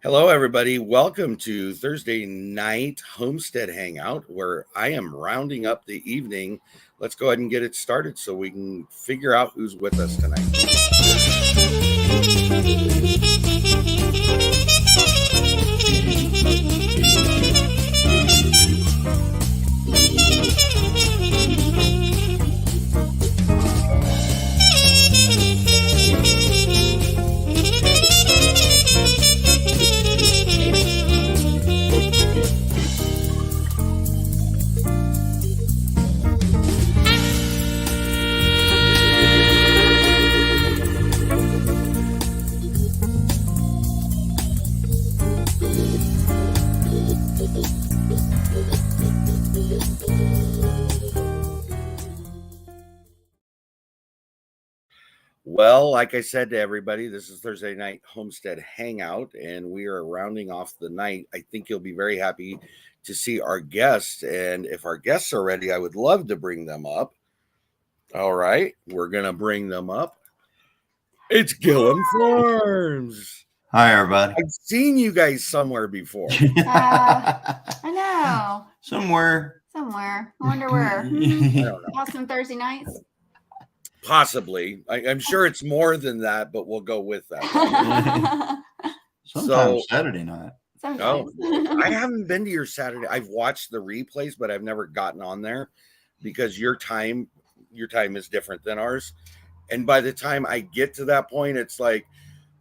Hello, everybody. Welcome to Thursday night Homestead Hangout, where I am rounding up the evening. Let's go ahead and get it started so we can figure out who's with us tonight. Well, like I said to everybody, this is Thursday night Homestead Hangout, and we are rounding off the night. I think you'll be very happy to see our guests. And if our guests are ready, I would love to bring them up. All right, we're going to bring them up. It's Gilliam Farms. Hi, everybody. I've seen you guys somewhere before. I know. Somewhere. I wonder where. I don't know. Awesome Thursday nights. Possibly. I'm sure it's more than that, but we'll go with that. Sometimes Saturday night. Sometimes. Oh, I haven't been to your Saturday. I've watched the replays, but I've never gotten on there because your time is different than ours. And by the time I get to that point, it's like,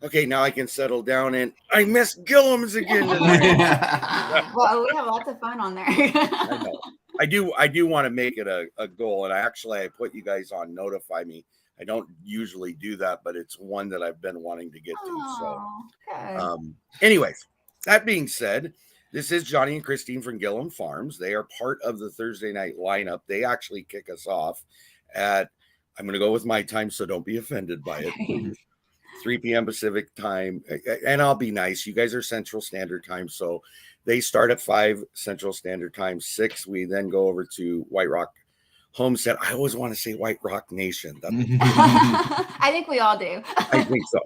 okay, now I can settle down, and I miss Gilliam's again tonight. Well, we have lots of fun on there. I know. I do want to make it a goal, and I put you guys on Notify Me. I don't usually do that, but it's one that I've been wanting to get to. So, good. Anyways, that being said, this is Johnny and Christine from Gilliam Farms. They are part of the Thursday night lineup. They actually kick us off at, I'm going to go with my time, so don't be offended by it. 3 p.m. Pacific time, and I'll be nice. You guys are Central Standard Time, so they start at 5 Central Standard Time, 6. We then go over to White Rock Homestead. I always want to say White Rock Nation. I think we all do. I think so.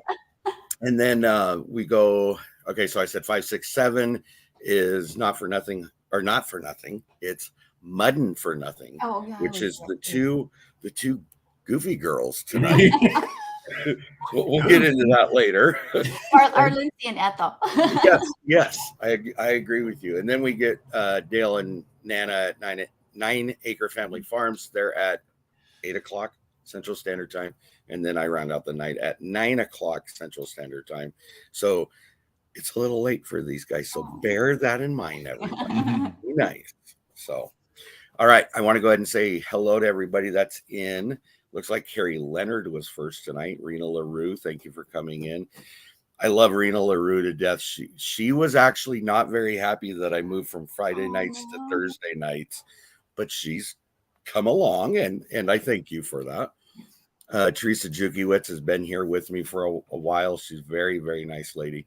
And then we go, okay, so I said 5, 6, 7 is not for nothing. It's Muddin' for Nothing, which is the two goofy girls tonight. We'll get into that later. Or Lucy and Ethel. Yes, I agree with you. And then we get Dale and Nana at 9 Acre Family Farms. They're at 8 o'clock Central Standard Time. And then I round out the night at 9 o'clock Central Standard Time. So it's a little late for these guys. So bear that in mind, everybody. Be nice. So, all right. I want to go ahead and say hello to everybody that's in. Looks like Carrie Leonard was first tonight. Rena LaRue, thank you for coming in. I love Rena LaRue to death. She was actually not very happy that I moved from Friday nights to Thursday nights, but she's come along, and I thank you for that. Teresa Jukiewicz has been here with me for a while. She's a very, very nice lady.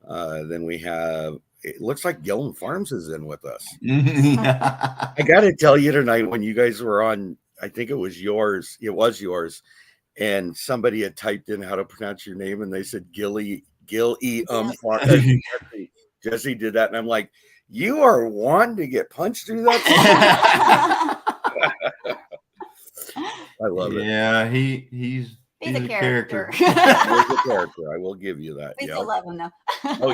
Then we have, it looks like Gilliam Farms is in with us. I got to tell you tonight, when you guys were on, I think it was yours. And somebody had typed in how to pronounce your name, and they said Gilliam Farms. Jesse did that, and I'm like, you are one to get punched through that. I love it. Yeah, he's a character. He's a character. I will give you that. We still love him, though. Oh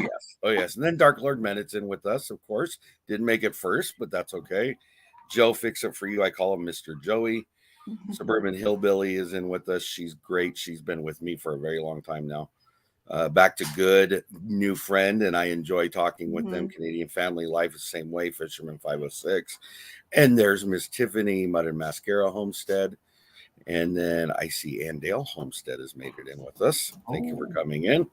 yes. And then Dark Lord Mennett's in with us, of course. Didn't make it first, but that's okay. Joe Fix It For You. I call him Mr. Joey. Suburban Hillbilly is in with us. She's great. She's been with me for a very long time now. Back to Good, new friend, and I enjoy talking with them. Canadian Family Life is the same way. Fisherman 506. And there's Miss Tiffany, Mud and Mascara Homestead. And then I see Ann Dale Homestead has made it in with us. Thank you for coming in.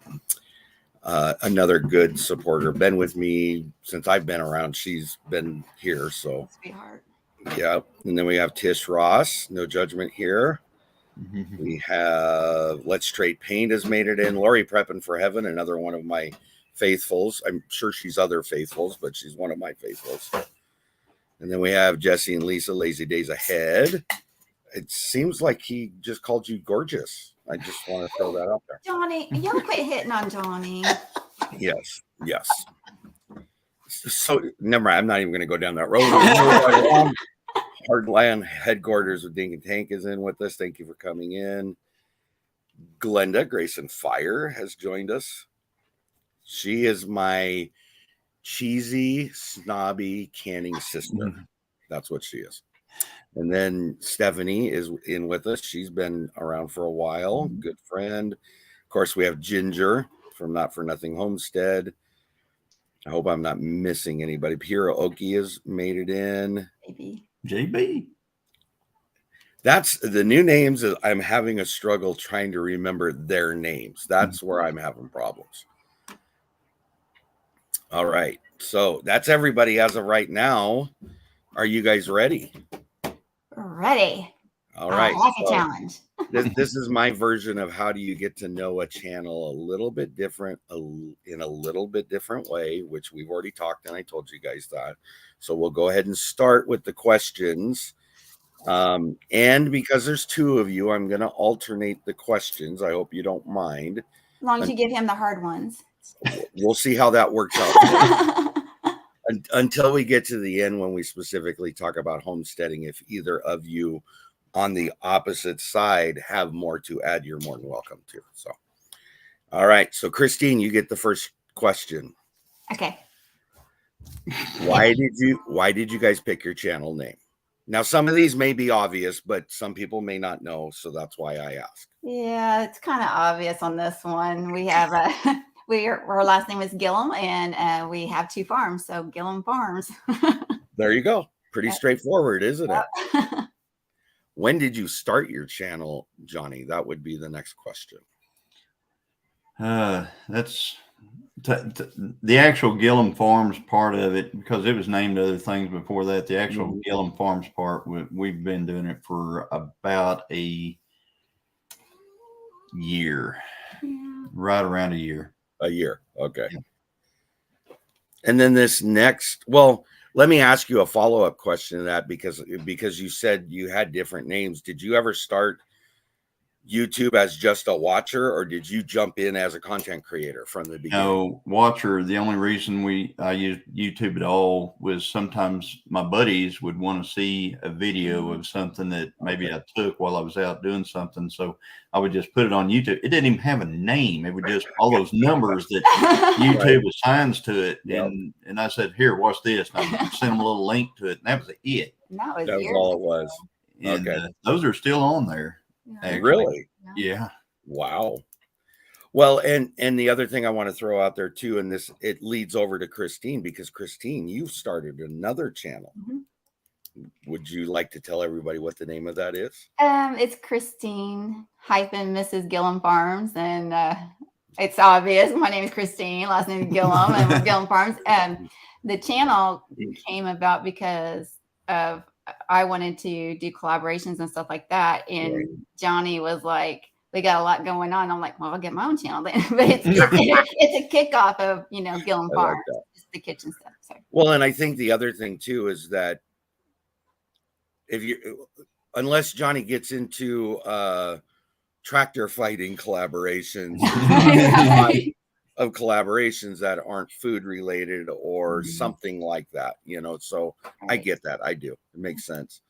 Another good supporter, been with me since I've been around. She's been here, so Sweetheart. Yeah. And then we have Tish Ross, no judgment here. We have Let's Trade Paint has made it in. Lori Prepping for Heaven, another one of my faithfuls. I'm sure she's other faithfuls, but she's one of my faithfuls. And then we have Jesse and Lisa, Lazy Days Ahead. It seems like he just called you gorgeous. I just want to throw that out there. Johnny, y'all quit hitting on Johnny. Yes. So never mind. I'm not even going to go down that road. Hardland headquarters with Dink and Tank is in with us. Thank you for coming in. Glenda Grayson Fire has joined us. She is my cheesy, snobby canning sister. That's what she is. And then Stephanie is in with us. She's been around for a while. Good friend. Of course, we have Ginger from Not For Nothing Homestead. I hope I'm not missing anybody. Pira Oki has made it in. JB. That's the new names. I'm having a struggle trying to remember their names. That's where I'm having problems. All right. So that's everybody as of right now. Are you guys ready? Ready. All right. I like a challenge. This is my version of how do you get to know a channel a little bit different, in a little bit different way, which we've already talked, and I told you guys that. So we'll go ahead and start with the questions. And because there's two of you, I'm going to alternate the questions. I hope you don't mind. As long as you give him the hard ones. We'll see how that works out. Until we get to the end when we specifically talk about homesteading. If either of you on the opposite side have more to add, you're more than welcome to. So, all right. So Christine, you get the first question. Okay. Why did you guys pick your channel name? Now, some of these may be obvious, but some people may not know. So that's why I ask. Yeah, it's kind of obvious on this one. We have our last name is Gilliam, and we have 2 farms. So Gilliam Farms. There you go. Pretty straightforward, isn't it? When did you start your channel, Johnny? That would be the next question. That's the actual Gilliam Farms part of it, because it was named other things before that. The actual Gilliam Farms part, we've been doing it for about a year, right around a year. A year. Okay. Yeah. And then this next, well, let me ask you a follow-up question to that, because you said you had different names. Did you ever start YouTube as just a watcher, or did you jump in as a content creator from the beginning? No, watcher. The only reason I used YouTube at all was sometimes my buddies would want to see a video of something that maybe I took while I was out doing something. So I would just put it on YouTube. It didn't even have a name. It would just all those numbers that YouTube assigns to it. Yep. And I said, here, watch this. And I sent them a little link to it. And that was it. That was all it was. And, okay. Those are still on there. Yeah. Really? Yeah. Wow. Well, and the other thing I want to throw out there too, and this, it leads over to Christine, because Christine, you've started another channel. Would you like to tell everybody what the name of that is? It's Christine Mrs. Gilliam Farms, and it's obvious. My name is Christine, last name is Gilliam, and we're Gilliam Farms. The channel came about because of I wanted to do collaborations and stuff like that, and Johnny was like, "We got a lot going on." I'm like, "Well, I'll get my own channel then." But it's a kickoff of Gilliam Farms, just the kitchen stuff. So. Well, and I think the other thing too is that unless Johnny gets into tractor fighting collaborations, of collaborations that aren't food related or something like that, so I get that. I do. It makes sense.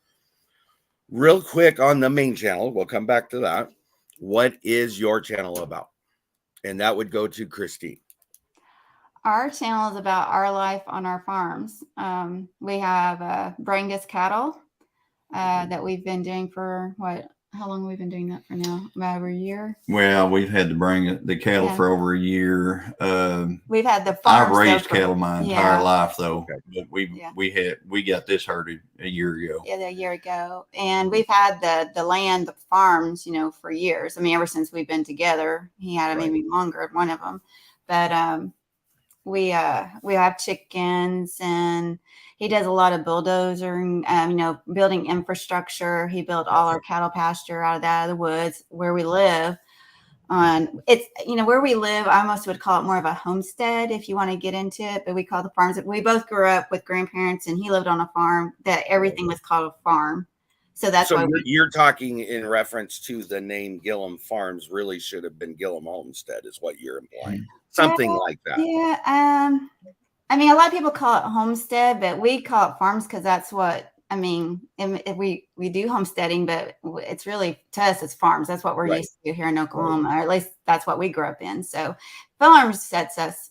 Real quick on the main channel, we'll come back to that. What is your channel about? And that would go to Christine. Our channel is about our life on our farms. We have Brangus cattle that we've been doing for how long have we been doing that for now? About over a year. Well, we've had to bring the cattle for over a year. We've had the farm. I've raised cattle my entire life, though. But we got this herded a year ago. Yeah, a year ago, and we've had the land, the farms, for years. I mean, ever since we've been together. He had maybe longer, one of them, but we have chickens, and he does a lot of bulldozing, building infrastructure. He built all our cattle pasture out of the woods where we live. It's, where we live, I almost would call it more of a homestead if you want to get into it, but we call the farms. We both grew up with grandparents, and he lived on a farm that everything was called a farm. So that's So why you're talking in reference to the name Gilliam Farms really should have been Gilliam Homestead, is what you're implying. Something like that. Yeah. I mean, a lot of people call it homestead, but we call it farms because that's what, I mean, if we do homesteading, but it's really, to us, it's farms. That's what we're Right. used to here in Oklahoma, or at least that's what we grew up in. So farms sets us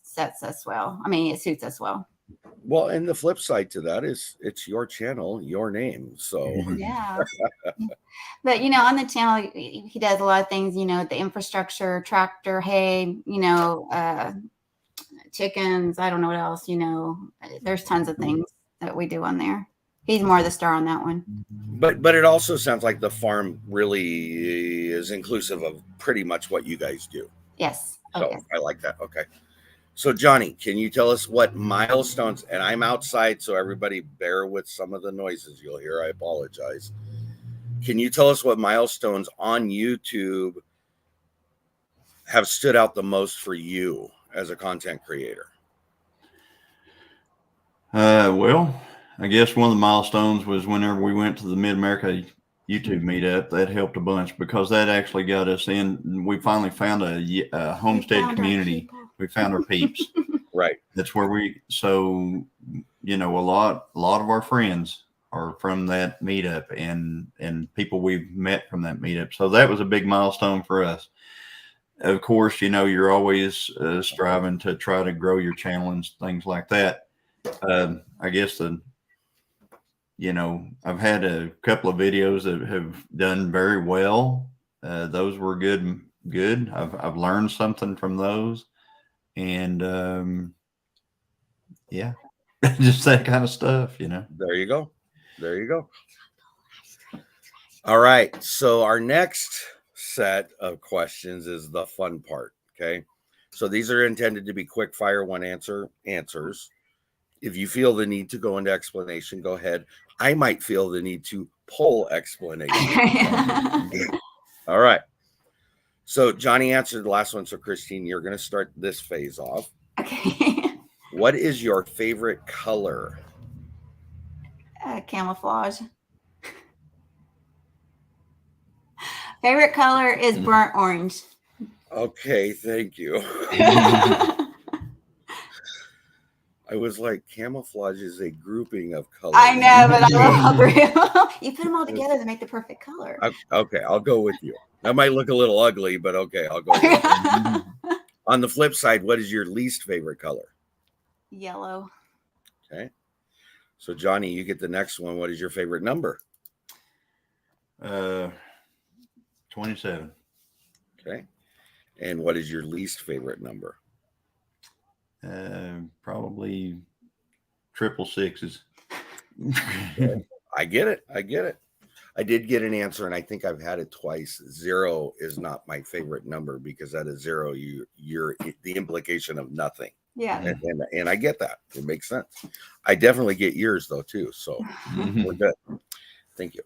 well. I mean, it suits us well. Well, and the flip side to that is it's your channel, your name. So Yeah. But, on the channel, he does a lot of things, the infrastructure, tractor, hay, chickens. I don't know what else, there's tons of things that we do on there. He's more the star on that one. but it also sounds like the farm really is inclusive of pretty much what you guys do. Yes. So Okay. I like that. Okay. So Johnny, can you tell us what milestones, and I'm outside, so everybody bear with some of the noises you'll hear. I apologize. Can you tell us what milestones on YouTube have stood out the most for you as a content creator? Well, I guess one of the milestones was whenever we went to the Mid-America YouTube meetup. That helped a bunch because that actually got us in. We finally found a homestead community. We found our peeps. Right. That's where so, a lot of our friends are from that meetup and people we've met from that meetup. So that was a big milestone for us. Of course, you're always striving to try to grow your channel and things like that. I guess I've had a couple of videos that have done very well. Those were good. I've learned something from those, and yeah, just that kind of stuff. There you go. There you go. All right. So our next set of questions is the fun part. Okay. So these are intended to be quick fire one answers. If you feel the need to go into explanation, go ahead. I might feel the need to pull explanation. All right. So Johnny answered the last one. So Christine, you're going to start this phase off. Okay. What is your favorite color? Camouflage. Favorite color is burnt orange. Okay, thank you. I was like, camouflage is a grouping of colors. I know, but I love all three of them. You put them all together to make the perfect color. Okay, I'll go with you. That might look a little ugly, but okay, I'll go with you. On the flip side, what is your least favorite color? Yellow. Okay. So Johnny, you get the next one. What is your favorite number? 27. Okay. And what is your least favorite number? Probably 666s. I get it. I did get an answer, and I think I've had it twice. 0 is not my favorite number because at a 0, you're the implication of nothing. Yeah. And I get that. It makes sense. I definitely get yours though too. So we're good. Thank you.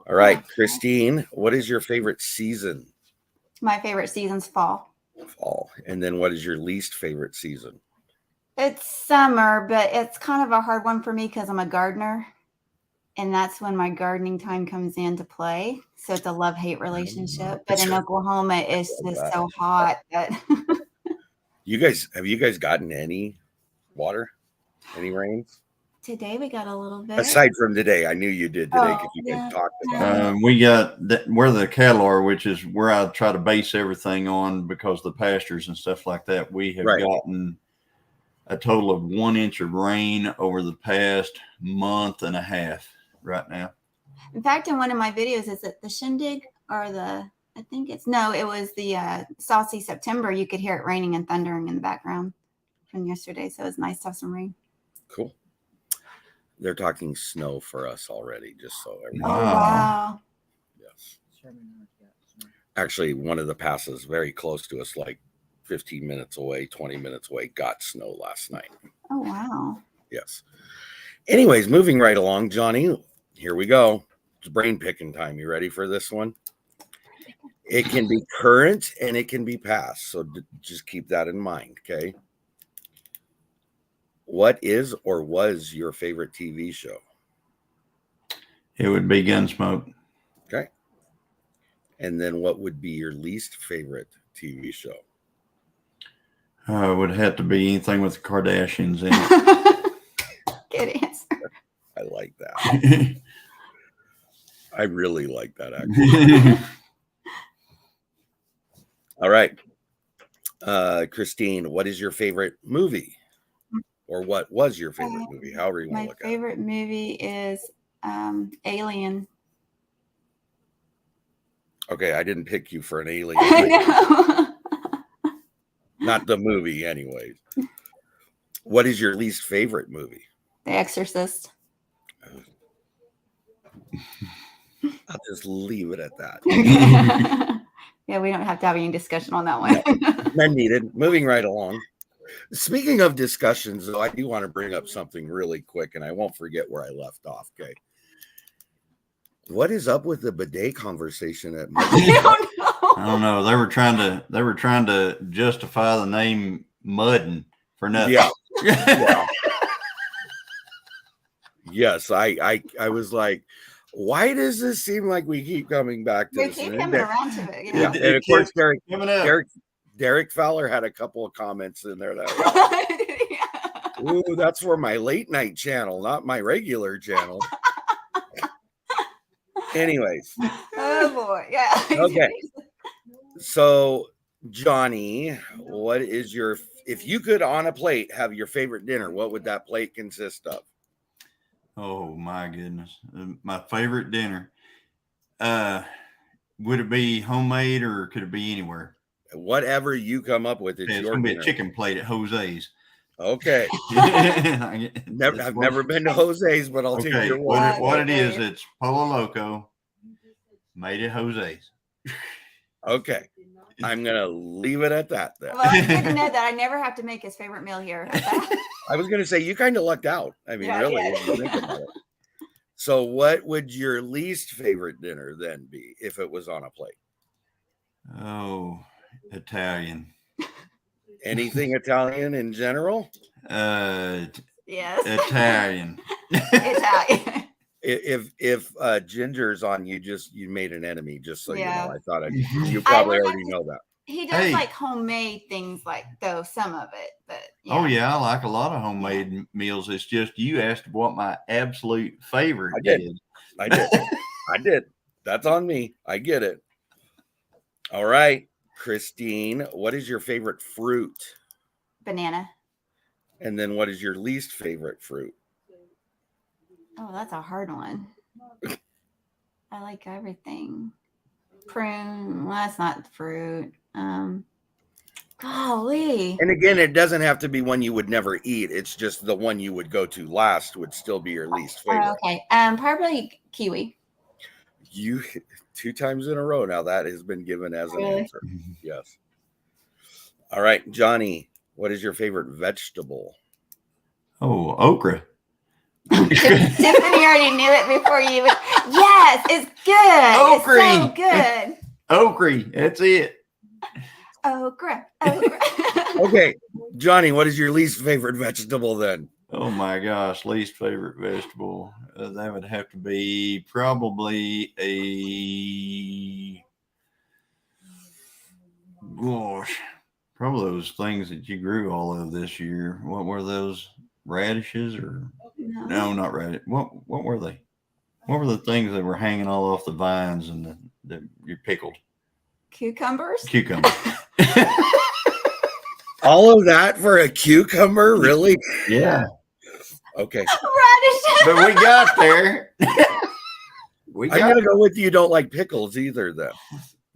All right, Christine, what is your favorite season? My favorite season's fall. Fall. And then what is your least favorite season? It's summer, but it's kind of a hard one for me because I'm a gardener. And that's when my gardening time comes into play. So it's a love-hate relationship. But in Oklahoma, it's just so hot that Have you guys gotten any water? Any rains? Today we got a little bit. Aside from today, I knew you did today because you guys talked about it. We got where the cattle are, which is where I try to base everything on because the pastures and stuff like that. We have gotten a total of 1 inch of rain over the past month and a half right now. In fact, in one of my videos, is it the shindig or it was the Saucy September. You could hear it raining and thundering in the background from yesterday. So it was nice to have some rain. Cool. They're talking snow for us already, just so everybody. Oh, wow. Yes. Actually, one of the passes very close to us, like 15 minutes away, 20 minutes away, got snow last night. Oh, wow. Yes. Anyways, moving right along, Johnny, here we go. It's brain picking time. You ready for this one? It can be current and it can be past. So just keep that in mind, okay? What is or was your favorite TV show? It would be Gunsmoke. Okay. And then what would be your least favorite TV show? It would have to be anything with the Kardashians in it. Good answer. I like that. I really like that, actually. All right. Christine, what is your favorite movie? Or what was your favorite movie? However you want My to look at it. favorite movie is Alien. Okay, I didn't pick you for an alien. I know. Not the movie, anyways. What is your least favorite movie? The Exorcist. I'll just leave it at that. Yeah, we don't have to have any discussion on that one. None needed. Moving right along. Speaking of discussions, though, I do want to bring up something really quick, and I won't forget where I left off. Okay. What is up with the bidet conversation at I don't know. I don't know. They were trying to justify the name Muddin for nothing. Yeah. Yeah. Yes, I was like, why does this seem like we keep coming back to We this? keep And coming then- around to it. Yeah, You and of course, Coming up. Derek Fowler had a couple of comments in there that, know? ooh, that's for my late night channel, not my regular channel. Anyways, Oh boy, yeah. Okay. so Johnny, what is your, if you could on a plate have your favorite dinner, what would that plate consist of? Oh my goodness. My favorite dinner. Would it be homemade or could it be anywhere? Whatever you come up with, it's It's your gonna be dinner. a chicken plate at Jose's. Okay. Never, I've never been to Jose's, but I'll take Okay, your what word. it is, it's Polo Loco made at Jose's. Okay. I'm gonna leave it at that then. Well, it's good to know that I never have to make his favorite meal here. I was gonna say you kind of lucked out. I mean, Yeah, really, yeah. if you think about it. So what would your least favorite dinner then be if it was on a plate? Oh, Italian. Anything Italian in general? Yes. Italian. Italian. If Ginger's on, you made an enemy, just so Yeah. you know. I thought you probably would already like to- know that. He does Hey. like homemade things, like though some of it, but Oh yeah, I like a lot of homemade meals. It's just you asked what my absolute favorite I did. is. I did. I did. That's on me. I get it. All right, Christine, what is your favorite fruit? banana. And then what is your least favorite fruit? Oh, that's a hard one. I like everything. Prune. Well, that's not fruit. Golly. And again, it doesn't have to be one you would never eat. It's just the one you would go to last would still be your least favorite. Oh, okay. Probably kiwi. You 2 times in a row now that has been given as an Really? answer. Yes. All right, Johnny, what is your favorite vegetable? Oh, okra. Tiffany already knew it before you even. Yes, it's good. It's so Okra. good. Okra. That's it. Okra. Okra. Okay, Johnny, what is your least favorite vegetable then? Oh my gosh, least favorite vegetable. That would have to be probably probably those things that you grew all of this year. What were those? Radishes or no, not radish. What were they? What were the things that were hanging all off the vines and that you pickled? Cucumbers. Cucumber. All of that for a cucumber? Really? Yeah. Okay. Radish. But we got there. I'm gonna go with you don't like pickles either then.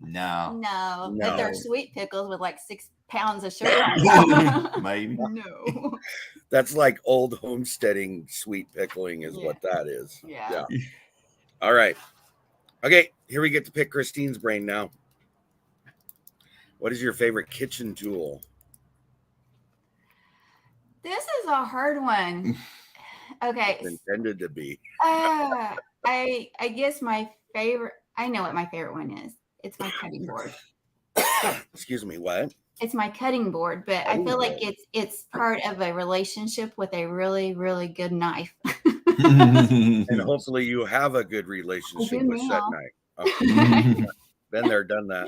No. No, but they're No. sweet pickles with like 6 pounds of sugar on them. Maybe. No. That's like old homesteading sweet pickling is what that is. Yeah. All right. Okay, here we get to pick Christine's brain now. What is your favorite kitchen tool? This is a hard one. Okay. Intended to be. I guess my favorite, I know what my favorite one is. It's my cutting board. Excuse me, what? It's my cutting board, but I feel like it's part of a relationship with a really, really good knife. And hopefully you have a good relationship I do with said now. knife. Oh, been there, done that.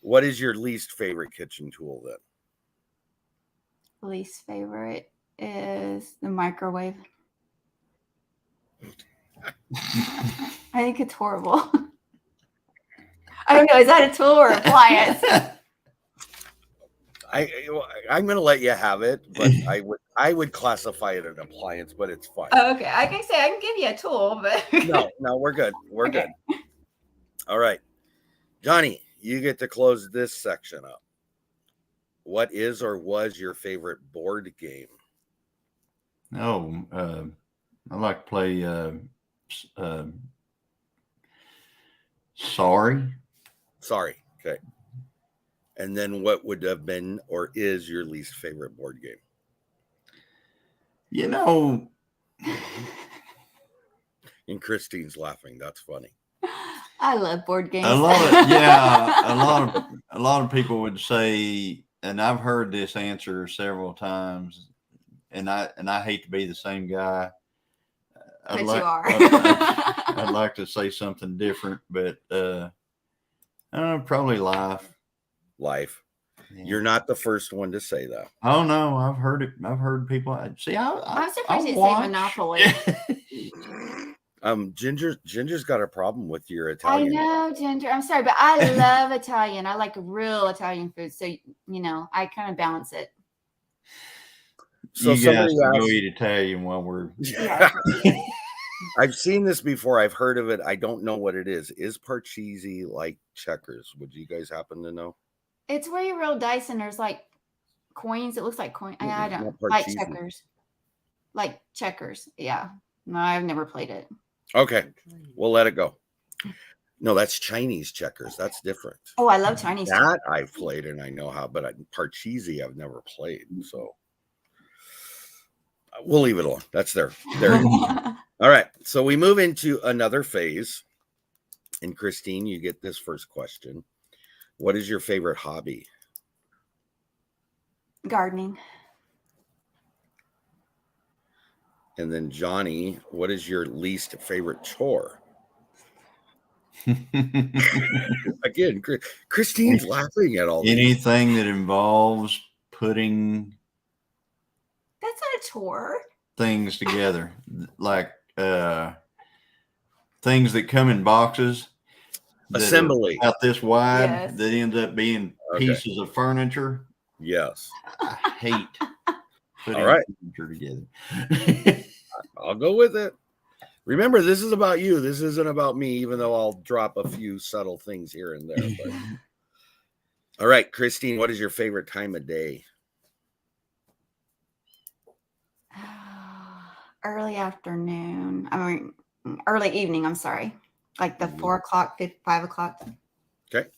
What is your least favorite kitchen tool then? Least favorite is the microwave. I think it's horrible. I don't know. Is that a tool or appliance? I'm going to let you have it, but I would classify it an appliance, but it's fine. Oh, okay. I can say I can give you a tool, but No, we're good. We're Okay. good. All right. Johnny, you get to close this section up. What is or was your favorite board game? Oh, I like to play Sorry. Sorry. Okay. And then what would have been or is your least favorite board game? You know, And Christine's laughing. That's funny. I love board games. a lot of people would say, and I've heard this answer several times, and I hate to be the same guy. But you are. I'd like to say something different, but probably life. Life. Yeah. You're not the first one to say that. Oh no, I've heard it. I've heard people. See, I'm surprised you say Monopoly. Ginger's got a problem with your I Italian. know, Ginger. I'm sorry, but I love Italian. I like real Italian food, so I kind of balance it. So you guys somebody can go asked, eat Italian while we're. Yeah. I've seen this before. I've heard of it. I don't know what it is. Is parcheesi like checkers? Would you guys happen to know? It's where you roll dice and there's like coins. It looks like coins. I don't Not like parcheesi. checkers. Like checkers. Yeah. No, I've never played it. Okay, we'll let it go. No, that's Chinese checkers. That's different. Oh, I love Chinese. That I've played and I know how, but parcheesi I've never played. So we'll leave it alone. That's there. All right. So we move into another phase. And Christine, you get this first question. What is your favorite hobby? Gardening. And then Johnny, what is your least favorite chore? Again, Christine's laughing at all this. Anything that involves putting That's not a chore. things together, like things that come in boxes. that are Assembly. about this wide, Yes. that ends up being Okay. pieces of furniture. Yes. I hate putting All right. furniture together. I'll go with it. Remember, this is about you. This isn't about me, even though I'll drop a few subtle things here and there. But... All right, Christine, what is your favorite time of day? Early afternoon. I mean, early evening. I'm sorry. Like the 4 o'clock, 5 o'clock. Okay.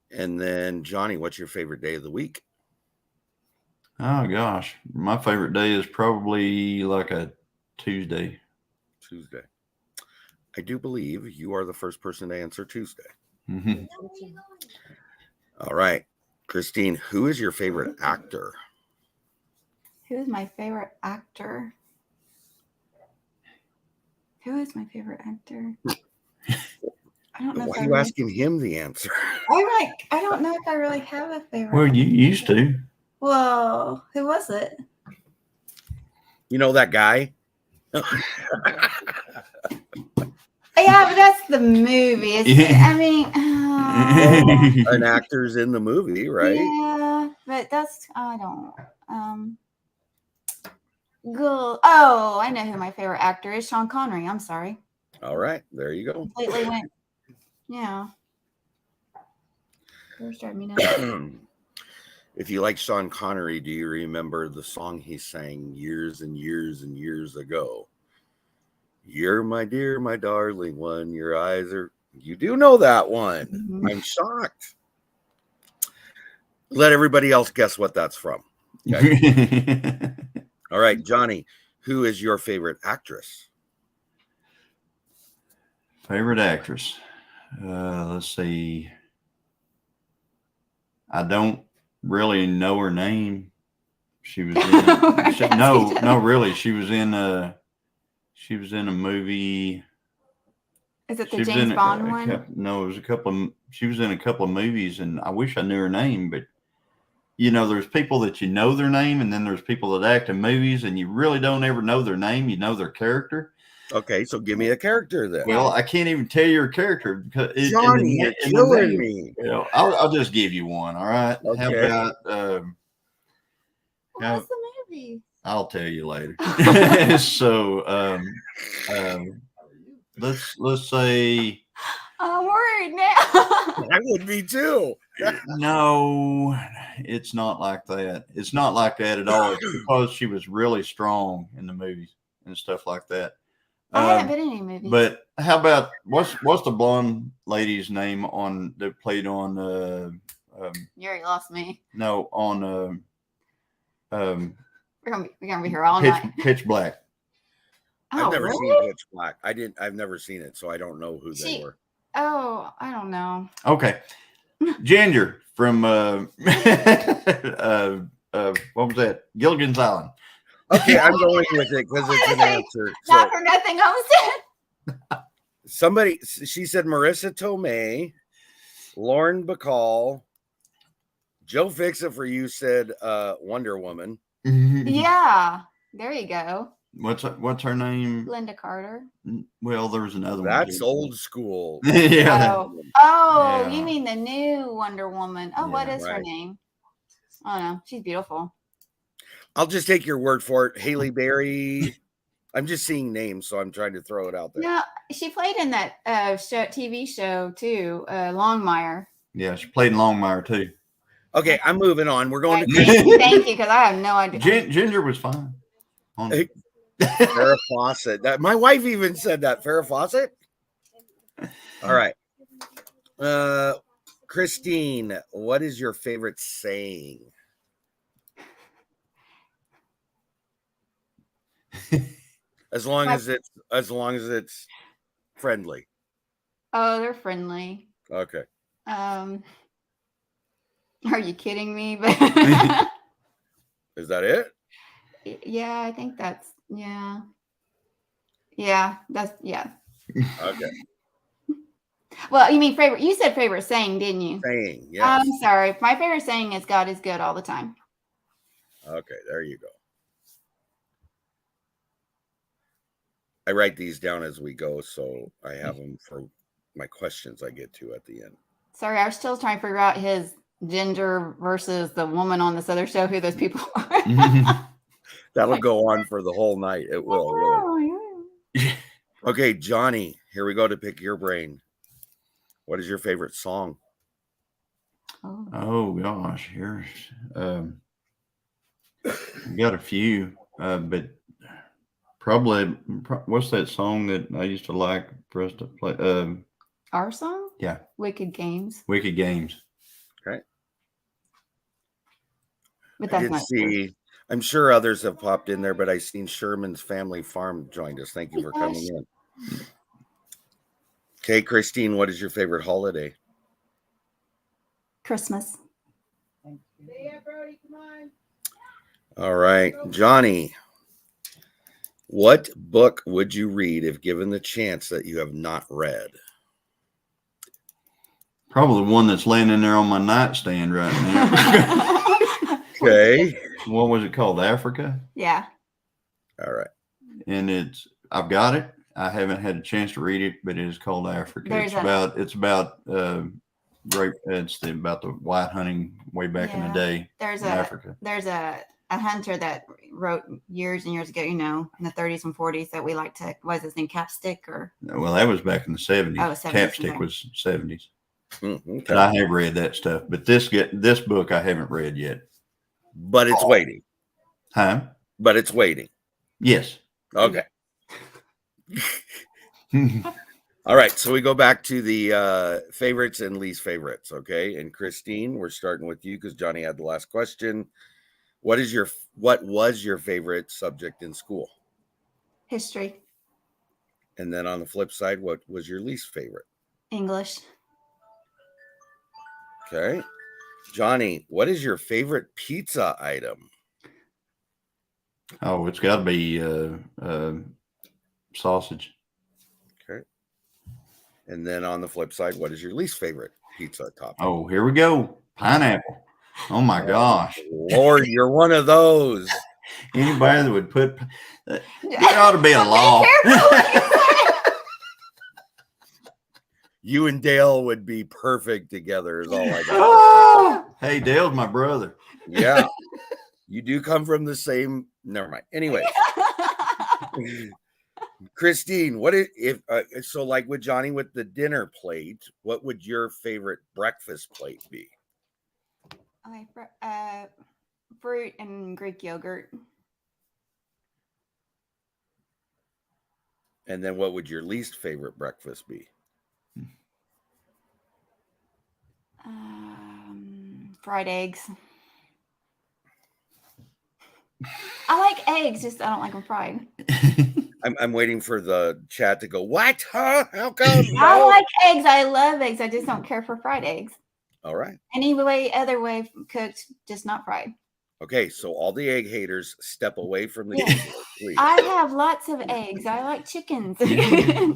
And then, Johnny, what's your favorite day of the week? Oh gosh, my favorite day is probably like a Tuesday. Tuesday. I do believe you are the first person to answer Tuesday. Mm-hmm. All right. Christine, who is your favorite actor? Who is my favorite actor? Who is my favorite actor? I don't know. Why are you asking him the answer? I don't know if I really have a favorite. Well, you used to. Well, who was it? You know that guy? Yeah, but that's the movie. I mean, An actor's in the movie, right? yeah, but that's I don't. Oh, I know who my favorite actor is. Sean Connery. I'm sorry. All right, there you go. Completely went. Yeah. Yours drive me nuts. If you like Sean Connery, do you remember the song he sang years and years and years ago? You're my dear, my darling one. Your eyes are. You do know that one. Mhm. I'm shocked. Let everybody else guess what that's from. Okay. All right, Johnny, who is your favorite actress? Favorite actress. Let's see. I don't really know her name. She was in, really. She was in a movie. Is it the She was James in Bond one? no, it was a couple of. She was in a couple of movies, and I wish I knew her name, but there's people that their name, and then there's people that act in movies, and you really don't ever know their name. You know their character. Okay, so give me a character then. Well, I can't even tell you her character because Johnny, you're killing me. I'll just give you one. All right. Okay. How about What's the movie? I'll tell you later. So let's say I'm worried now. I would be too. no, it's not like that. It's not like that at all. It's because she was really strong in the movies and stuff like that. I haven't been in any movies. But how about what's the blonde lady's name on that played on you already lost me. no on We're gonna be here all night. Pitch Black. I've never really? seen Pitch Black. I've never seen it, so I don't know who they were. Oh, I don't know. Okay. Ginger from what was that? Gilligan's Island. Okay, I'm going with it because it's an answer. Not for nothing, Homestead. She said Marissa Tomei, Lauren Bacall, Joe Fix-It-For-You said Wonder Woman. Yeah, there you go. What's her name? Linda Carter. Well, there was another one. That's old school. Yeah. Oh, Yeah. you mean the new Wonder Woman? Oh, Yeah, what is her right. name? Oh no, she's beautiful. I'll just take your word for it. Haley Berry. I'm just seeing names, so I'm trying to throw it out there. No, she played in that TV show too, Longmire. Yeah, she played in Longmire too. Okay, I'm moving on. We're going to Thank you, because I have no idea. Ginger was fine. Farrah Fawcett. My wife even said that. Farrah Fawcett? All right. Christine, what is your favorite saying? As long as it's friendly. Oh, they're friendly. Okay. Are you kidding me? Is that it? Yeah, I think that's yeah. That's Okay. Well, you mean favorite? You said favorite saying, didn't you? Saying, yes. I'm sorry. My favorite saying is God is good all the time. Okay, there you go. I write these down as we go, so I have them for my questions I get to at the end. Sorry, I was still trying to figure out his Ginger versus the woman on this other show, who those people are. That'll go on for the whole night. It will. Really. Yeah. Okay, Johnny, here we go to pick your brain. What is your favorite song? Oh gosh, here's got a few, but probably what's that song that I used to like for us to play? Our song? Yeah. Wicked Games. Wicked Games. Okay. But that's not see. I'm sure others have popped in there, but I seen Sherman's Family Farm joined us. Thank you for coming in. Okay, Christine, what is your favorite holiday? Christmas. Yeah, Brody, come on. All right, Johnny, what book would you read if given the chance that you have not read? Probably the one that's laying in there on my nightstand right now. Okay. What was it called? Africa? Yeah. All right. And I've got it. I haven't had a chance to read it, but it is called Africa. It's about about the white hunting way back in the day. There's in Africa. There's a hunter that wrote years and years ago, in the 30s and 40s, that we like to, what is his name, Capstick or? Well, that was back in the 70s. Oh, 70s. Capstick was 70s. Okay. But I have read that stuff. But this book I haven't read yet. But it's waiting. Huh? But it's waiting. Yes. Okay. All right. So we go back to the favorites and least favorites. Okay. And Christine, we're starting with you because Johnny had the last question. What was your favorite subject in school? History. And then on the flip side, what was your least favorite? English. Okay. Johnny, what is your favorite pizza item? Oh, it's got to be sausage. Okay. And then on the flip side, what is your least favorite pizza topping? Oh, here we go. Pineapple. Oh my gosh. Lord, you're one of those. Anybody that would put there ought to be a law. You and Dale would be perfect together, is all I got. Oh, hey, Dale's my brother. Yeah. You do come from the same. Never mind. Anyway, Christine, what if so like with Johnny with the dinner plate, what would your favorite breakfast plate be? I like fruit and Greek yogurt. And then what would your least favorite breakfast be? Fried eggs. I like eggs, just I don't like them fried. I'm waiting for the chat to go, what? Huh? How come? I like eggs. I love eggs. I just don't care for fried eggs. All right. Any way, other way cooked, just not fried. Okay, so all the egg haters step away from the table, please. I have lots of eggs. I like chickens.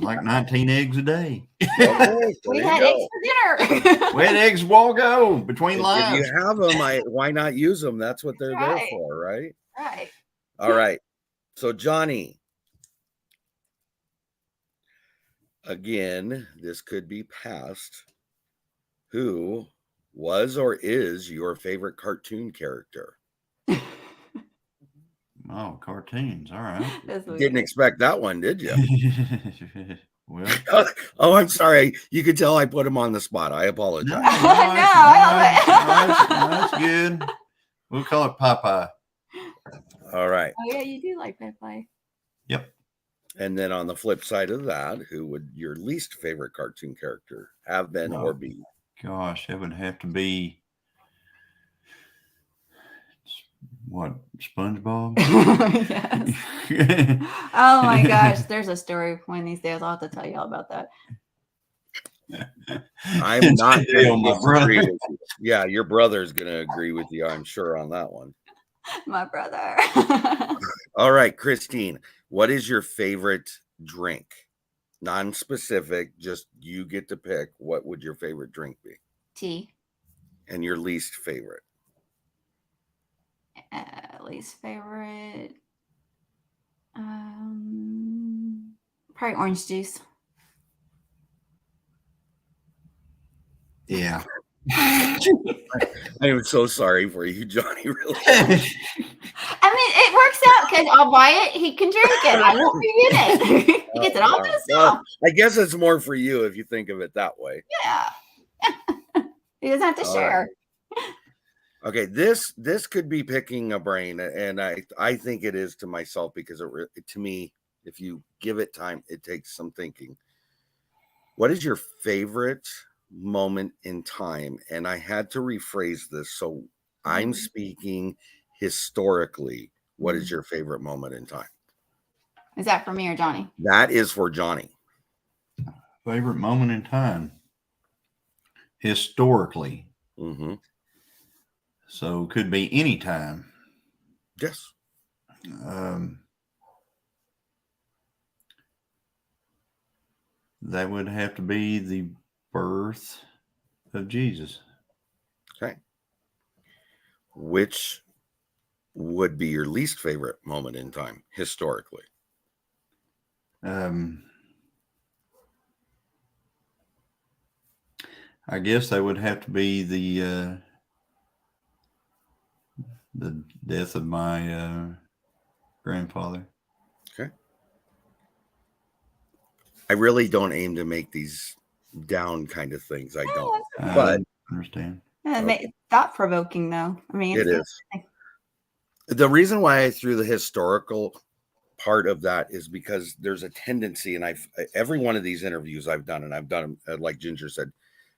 Like 19 eggs a day. Okay, We there had you eggs go. for dinner. We had eggs wall go between If lives. you have them, why not use them? That's what they're there Right. for, right? Right. All right. So Johnny, again, this could be past. Who was or is your favorite cartoon character? Oh, cartoons. All right. Didn't expect that one, did you? Well, Oh, I'm sorry. You could tell I put him on the spot. I no, apologize. that's good. We'll call it Popeye. All right. Oh yeah, you do like Popeye. Yep. And then on the flip side of that, who would your least favorite cartoon character have been or be? Gosh, that would have to be what, SpongeBob? Yes. Oh my gosh, there's a story one of these days. I'll have to tell you all about that. I'm not Dale, my disagree brother. with you. Yeah, your brother's going to agree with you, I'm sure, on that one. My brother. All right, Christine, what is your favorite drink? Non-specific, just you get to pick. What would your favorite drink be? Tea. And your least favorite? Least favorite. Probably orange juice. Yeah. I am so sorry for you, Johnny. Really. I mean, it works out because I'll buy it. He can drink it. I won't be in it. He gets it all to himself. Well, I guess it's more for you if you think of it that way. Yeah. He doesn't have to share. Okay, this could be picking a brain, and I think it is to myself because to me, if you give it time, it takes some thinking. What is your favorite moment in time? And I had to rephrase this, so I'm speaking historically. What is your favorite moment in time? Is that for me or Johnny? That is for Johnny. Favorite moment in time? Historically. Mm-hmm. So could be any time. Yes. That would have to be the birth of Jesus. Okay. Which would be your least favorite moment in time historically? I guess that would have to be the death of my grandfather. Okay. I really don't aim to make these down kind of things. I don't. But I understand. Thought provoking though. I mean, it is. The reason why I threw the historical part of that is because there's a tendency, and every one of these interviews I've done, and I've done them, like Ginger said,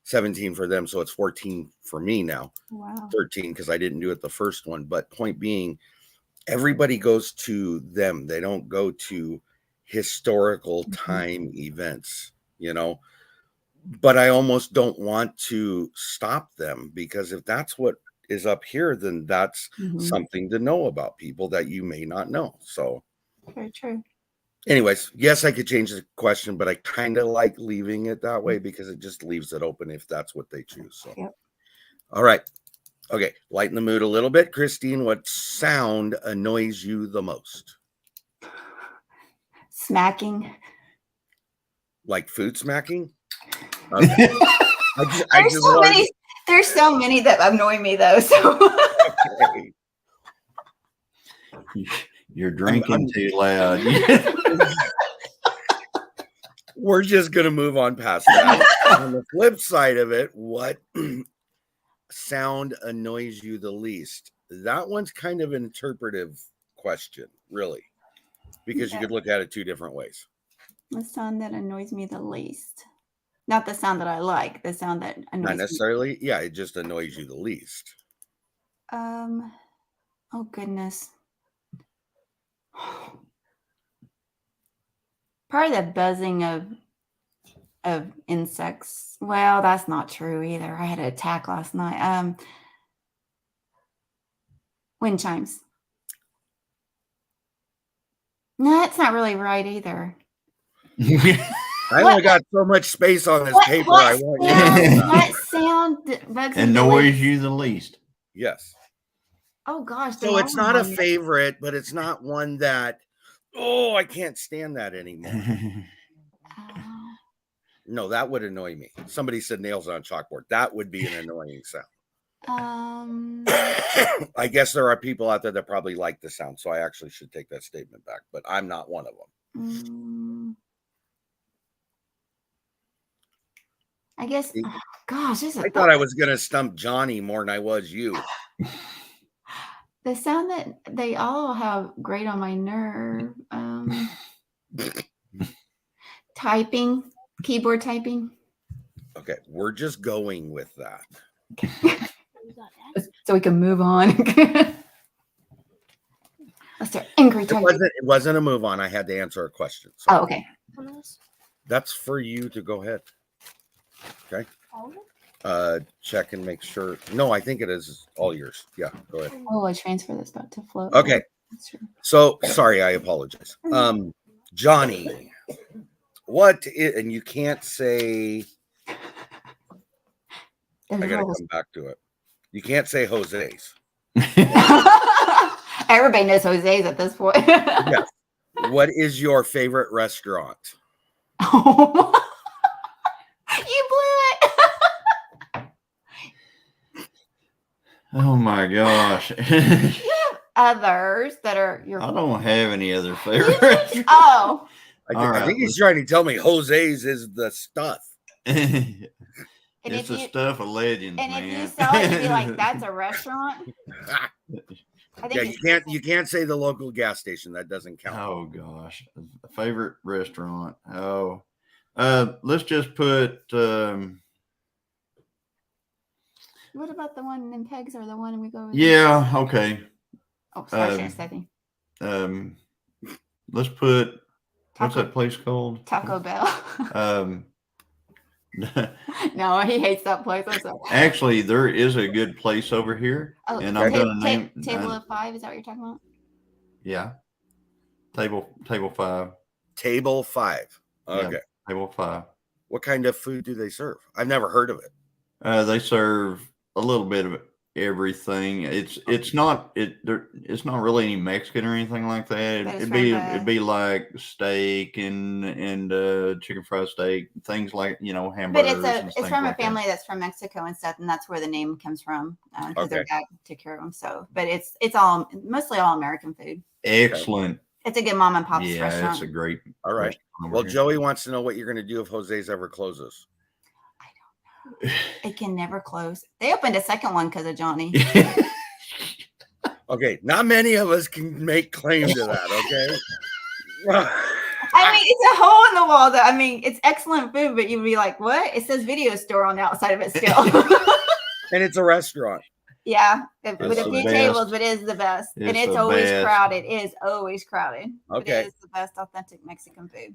17 for them, so it's 14 for me now. Wow. 13 because I didn't do it the first one. But point being, everybody goes to them. They don't go to historical time events, But I almost don't want to stop them, because if that's what is up here, then that's something to know about people that you may not know. So very true. Anyways, yes, I could change the question, but I kind of like leaving it that way because it just leaves it open if that's what they choose. So, Yep. All right. Okay. Lighten the mood a little bit. Christine, what sound annoys you the most? Smacking. Like food smacking? Okay. There's so many that annoy me though. So Okay. You're drinking too loud. We're just going to move on past that. On the flip side of it, what sound annoys you the least? That one's kind of an interpretive question, really, because you could look at it two different ways. the sound that annoys me the least. Not the sound that I like, the sound that annoys Not me. necessarily. Yeah, it just annoys you the least. Oh goodness. Probably the buzzing of insects. Well, that's not true either. I had an attack last night. Wind chimes. No, that's not really right either. I only got so much space on this paper. I want you to know. What sound bugs me the Annoys least? you the least. Yes. Oh gosh. they So all it's not a annoy me. favorite, but it's not one that, oh, I can't stand that anymore. Oh. No, that would annoy me. Somebody said nails on chalkboard. That would be an annoying sound. I guess there are people out there that probably like the sound, so I actually should take that statement back, but I'm not one of them. I guess, oh, gosh, I thought I was going to stump Johnny more than I was you. the sound that they all have great on my nerve. Typing, keyboard typing. Okay, we're just going with that. So we can move on. Let's start angry typing. It wasn't a move on. I had to answer a question. So Oh, okay. that's for you to go ahead. Okay. Check and make sure. No, I think it is all yours. Yeah, go ahead. Oh, I transfer this back to float. Okay. That's true. So sorry, I apologize. Johnny, and you can't say, I gotta come back to it. You can't say Jose's. Everybody knows Jose's at this point. Yes. What is your favorite restaurant? You blew it. Oh my gosh. You have others that are your. I don't have any other favorites. Oh. I think he's trying to tell me Jose's is the stuff. It's the stuff of legends, and man. if you saw it, you'd be like, "That's a restaurant." I think you can't say the local gas station. That doesn't count. Oh gosh, a favorite restaurant. Oh, let's just put. What about the one in Pegs or the one we go with? Yeah. Okay. Oh, sorry, Stephanie. Let's put. What's that place called? Taco Bell. No, he hates that place. Actually, there is a good place over here, and I'm gonna name Table of Five. Is that what you're talking about? Yeah, table 5. Table 5. Okay, yeah, table 5. What kind of food do they serve? I've never heard of it. They serve a little bit of everything. It's not really any Mexican or anything like that. It'd be like steak and chicken fried steak, things like hamburgers. But it's from a family that's from Mexico and stuff, and that's where the name comes from because their dad took care of them. So, but it's mostly all American food. Excellent. It's a good mom and pop's Yeah, restaurant. it's a great. All right. Well, Joey wants to know what you're going to do if Jose's ever closes. It can never close. They opened a second one because of Johnny. Okay, not many of us can make claim to that. Okay. I mean, it's a hole in the wall. I mean, it's excellent food, but you'd be like, "What?" It says video store on the outside of it still. And it's a restaurant. Yeah, with a few tables, but it is the best, and it's always crowded. It is always crowded. Okay, it is the best authentic Mexican food.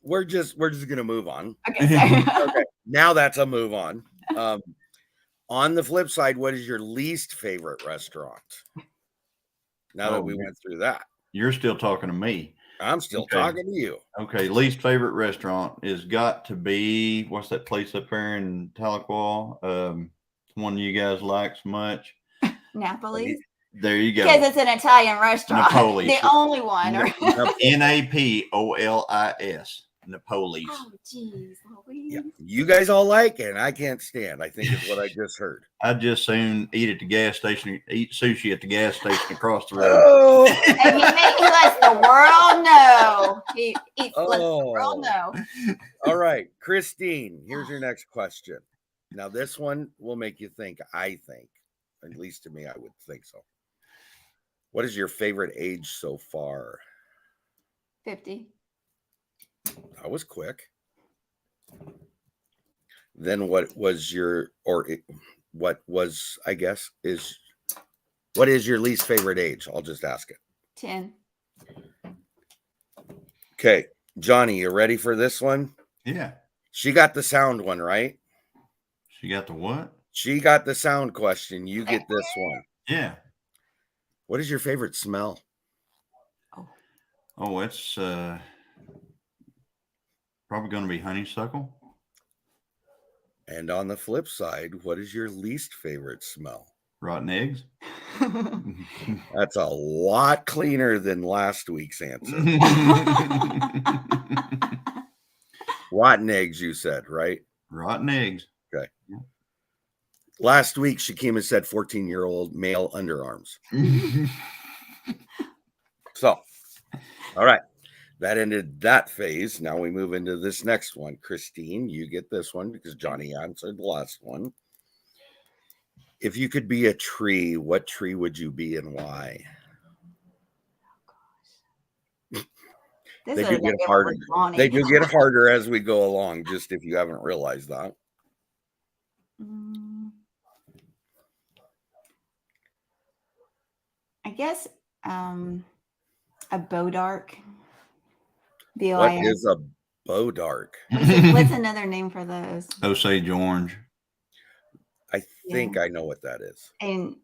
We're just gonna move on. Okay, sorry. Okay, now that's a move on. On the flip side, what is your least favorite restaurant? Now that we went through that, you're still talking to me. I'm still Okay. talking to you. Okay, least favorite restaurant is got to be, what's that place up there in Tahlequah? One you guys like so much. Napoli's. There you go. Because it's an Italian restaurant. Napoli's. The only one. Right? Napolis. Napoli's. Oh, geez. Yeah, you guys all like it, and I can't stand. I think is what I just heard. I'd just soon eat sushi at the gas station across the road. Oh, And he lets the world know. He lets the world know. All right, Christine, here's your next question. Now, this one will make you think, I think. At least to me, I would think so. What is your favorite age so far? 50. That was quick. Then what was your, what was, I guess, what is your least favorite age? I'll just ask it. 10. Okay, Johnny, you ready for this one? Yeah. She got the sound one, right? She got the what? She got the sound question. You get this one. Yeah. What is your favorite smell? Oh, it's probably going to be honeysuckle. And on the flip side, what is your least favorite smell? Rotten eggs. That's a lot cleaner than last week's answer. Rotten eggs, you said, right? Rotten eggs. Okay. Last week, Shakima said 14-year-old male underarms. So, all right. That ended that phase. Now we move into this next one. Christine, you get this one because Johnny answered the last one. If you could be a tree, what tree would you be and why? They do get harder. They do get harder as we go along, just if you haven't realized that. I guess a bodark. What is a bodark? What's another name for those? Osage orange. I think I know what that is. And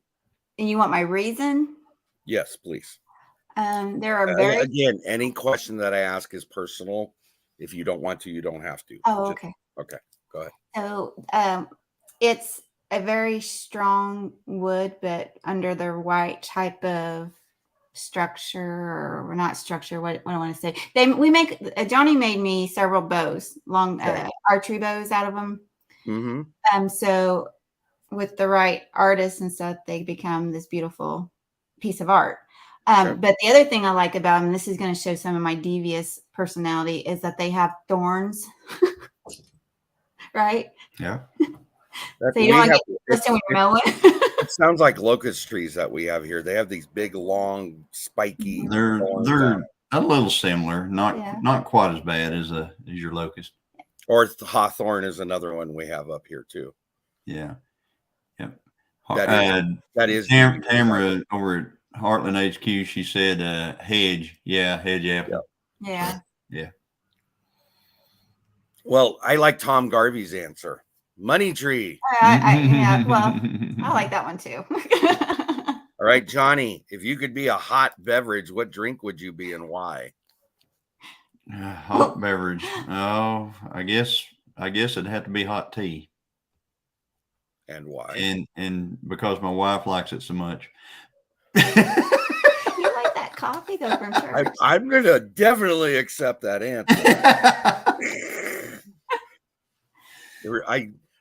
you want my reason? Yes, please. There are very again, any question that I ask is personal. If you don't want to, you don't have to. Oh, okay. Okay, go ahead. So it's a very strong wood, but under the right type of structure, or not structure. What I want to say? Johnny made me several bows, long archery bows out of them. Mm-hmm. So with the right artists and stuff, they become this beautiful piece of art. But the other thing I like about them, and this is going to show some of my devious personality, is that they have thorns. Right? Yeah. So you don't get when you're mowing. It sounds like locust trees that we have here. They have these big, long, spiky. They're a little similar, not quite as bad as your locust. Or hawthorn is another one we have up here too. Yeah. Yep. That is Tamara over at Heartland HQ. She said hedge. Yeah, hedge apple. Yeah. Yeah. Well, I like Tom Garvey's answer. Money tree. I like that one too. All right, Johnny, if you could be a hot beverage, what drink would you be and why? Hot beverage. Oh, I guess it'd have to be hot tea. And why? And because my wife likes it so much. You like that coffee though from church? I'm gonna definitely accept that answer.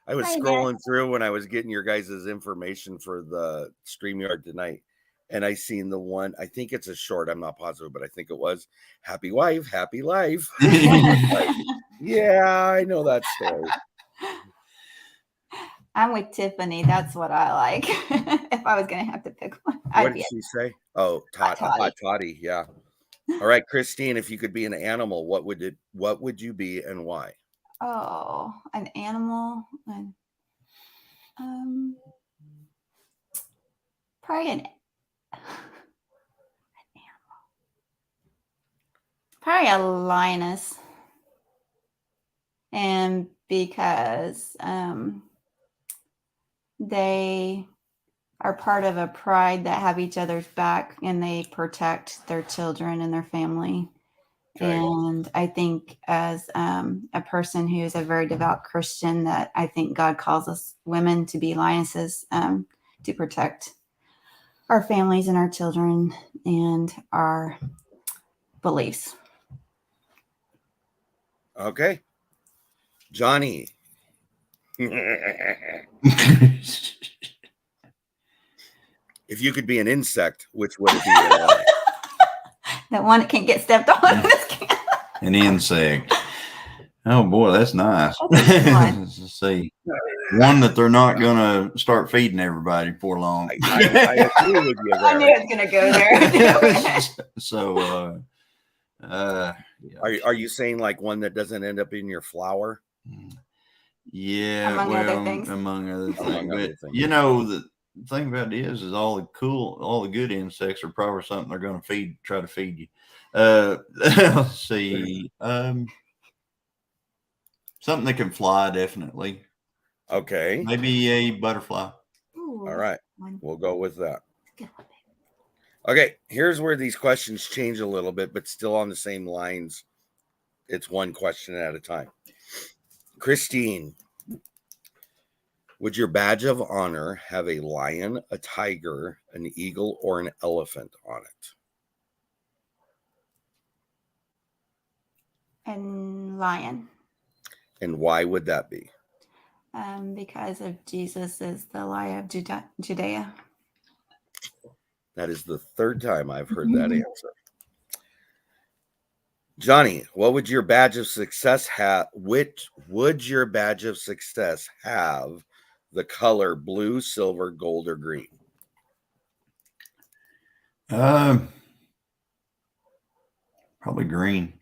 I was scrolling through when I was getting your guys' information for the StreamYard tonight, and I seen the one. I think it's a short. I'm not positive, but I think it was "Happy Wife, Happy Life." Yeah, I know that story. I'm with Tiffany. That's what I like. If I was going to have to pick one, what did she say? Oh, hot toddy. Yeah. All right, Christine. If you could be an animal, what would you be and why? Oh, an animal. Probably an animal. Probably a lioness. And because they are part of a pride that have each other's back and they protect their children and their family. Okay. And I think as a person who is a very devout Christian, that I think God calls us women to be lionesses, to protect our families and our children and our beliefs. Okay. Johnny. If you could be an insect, which would it be and why? That one that can't get stepped on. An insect. Oh boy, that's nice. That's a good one. Let's see. One that they're not gonna start feeding everybody for long. I agree with you I knew there. it was going to go there. So Are you saying like one that doesn't end up in your flour? yeah, Among other well, things. among other things. Among other But things. you know, the thing about it is all the good insects are probably something they're gonna try to feed you. Let's see. Something that can fly, definitely. Okay. Maybe a butterfly. Ooh, All right. one. We'll go with that. Good one, baby. Okay. Here's where these questions change a little bit, but still on the same lines. It's one question at a time. Christine, would your badge of honor have a lion, a tiger, an eagle, or an elephant on it? And lion. And why would that be? Because of Jesus is the Lion of Judea. That is the third time I've heard that answer. Johnny, what would your badge of success have? Which would your badge of success have the color blue, silver, gold, or green? Probably green.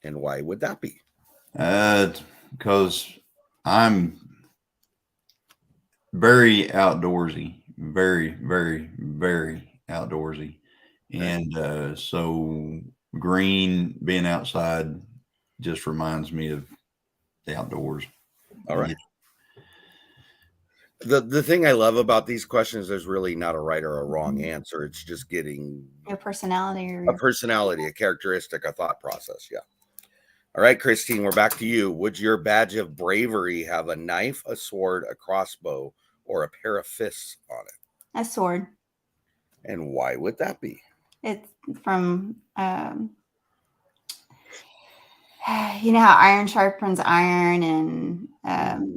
And why would that be? Because I'm very outdoorsy, very, very, very outdoorsy. And so green, being outside, just reminds me of the outdoors. All right. The thing I love about these questions, there's really not a right or a wrong answer. It's just getting Your personality or a personality, a characteristic, a thought process. Yeah. All right, Christine, we're back to you. Would your badge of bravery have a knife, a sword, a crossbow, or a pair of fists on it? a sword. And why would that be? It's from you know how iron sharpens iron, and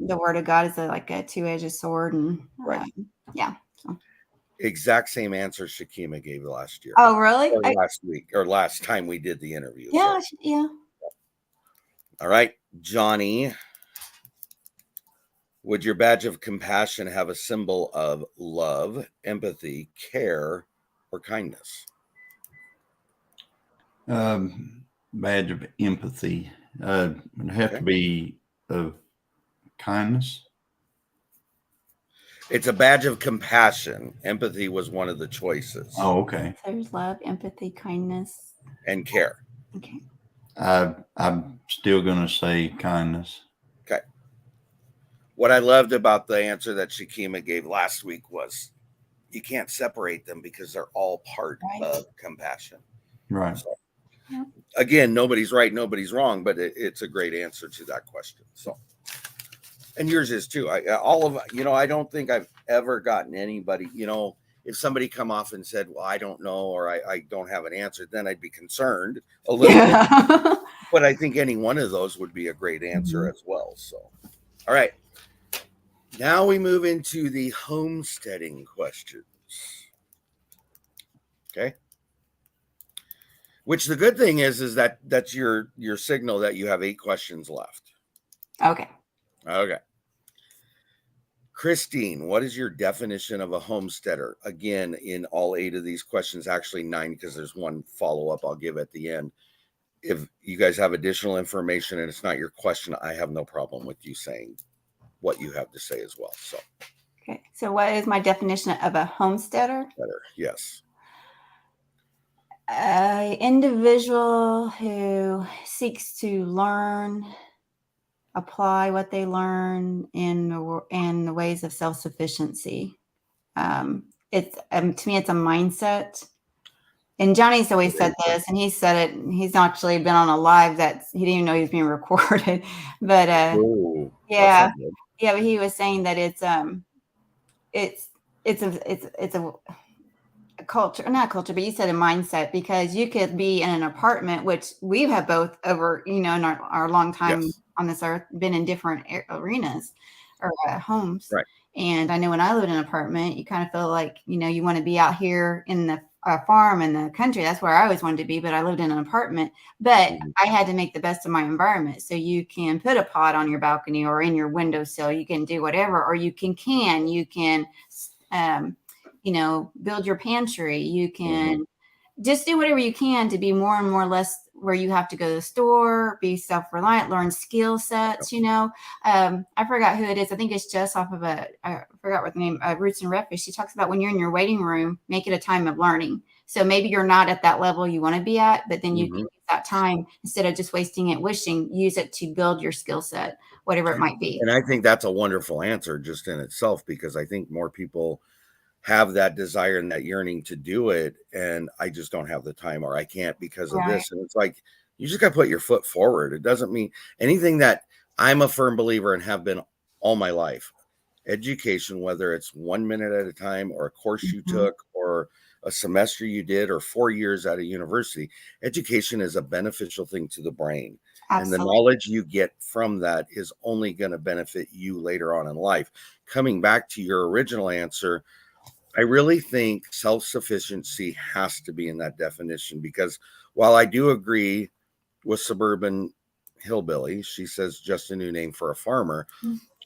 the word of God is like a two-edged sword, and Right. yeah. Exact same answer Shakima gave last year. Oh, really? Or last week, or last time we did the interview. Yeah, So. yeah. All right, Johnny. Would your badge of compassion have a symbol of love, empathy, care, or kindness? Badge of empathy. It'd have to be of kindness. It's a badge of compassion. Empathy was one of the choices. Oh, okay. There's love, empathy, kindness, and care. Okay. I'm still going to say kindness. Okay. What I loved about the answer that Shakima gave last week was you can't separate them because they're all part of compassion. Right. So, again, nobody's right, nobody's wrong, but it's a great answer to that question. So, and yours is too. I don't think I've ever gotten anybody, if somebody come off and said, well, I don't know, or I don't have an answer, then I'd be concerned a little bit. But I think any one of those would be a great answer as well. So, all right. Now we move into the homesteading questions. Okay. Which the good thing is that that's your signal that you have 8 questions left. Okay. Okay. Christine, what is your definition of a homesteader? Again, in all 8 of these questions, actually 9, because there's one follow-up I'll give at the end. If you guys have additional information and it's not your question, I have no problem with you saying what you have to say as well. So, okay. So what is my definition of a homesteader? Yes. An individual who seeks to learn, apply what they learn in the ways of self-sufficiency. It's to me, it's a mindset. And Johnny's always said this, and he said it. He's actually been on a live that he didn't even know he was being recorded. But Ooh, yeah, that's not good. yeah. But he was saying that it's a culture, not culture, but you said a mindset, because you could be in an apartment, which we have both over, in our long time Yes. on this earth, been in different arenas or homes. Right. And I know when I lived in an apartment, you kind of feel like, you want to be out here in the farm in the country. That's where I always wanted to be, but I lived in an apartment. But I had to make the best of my environment. So you can put a pot on your balcony or in your windowsill. You can do whatever, or you can build your pantry. You can just do whatever you can to be more and more less where you have to go to the store, be self-reliant, learn skill sets. I forgot who it is. I think it's just off of I forgot what the name, Roots and Refuge. She talks about when you're in your waiting room, make it a time of learning. So maybe you're not at that level you want to be at, but then you can use that time, instead of just wasting it wishing, use it to build your skill set, whatever it might be. And I think that's a wonderful answer just in itself, because I think more people have that desire and that yearning to do it, and I just don't have the time, or I can't because of this. And it's like, you just got to put your foot forward. It doesn't mean anything. That I'm a firm believer and have been all my life. Education, whether it's 1 minute at a time, or a course you took, or a semester you did, or 4 years at a university, education is a beneficial thing to the brain. Absolutely. And the knowledge you get from that is only going to benefit you later on in life. Coming back to your original answer, I really think self-sufficiency has to be in that definition, because while I do agree with suburban hillbilly, she says just a new name for a farmer,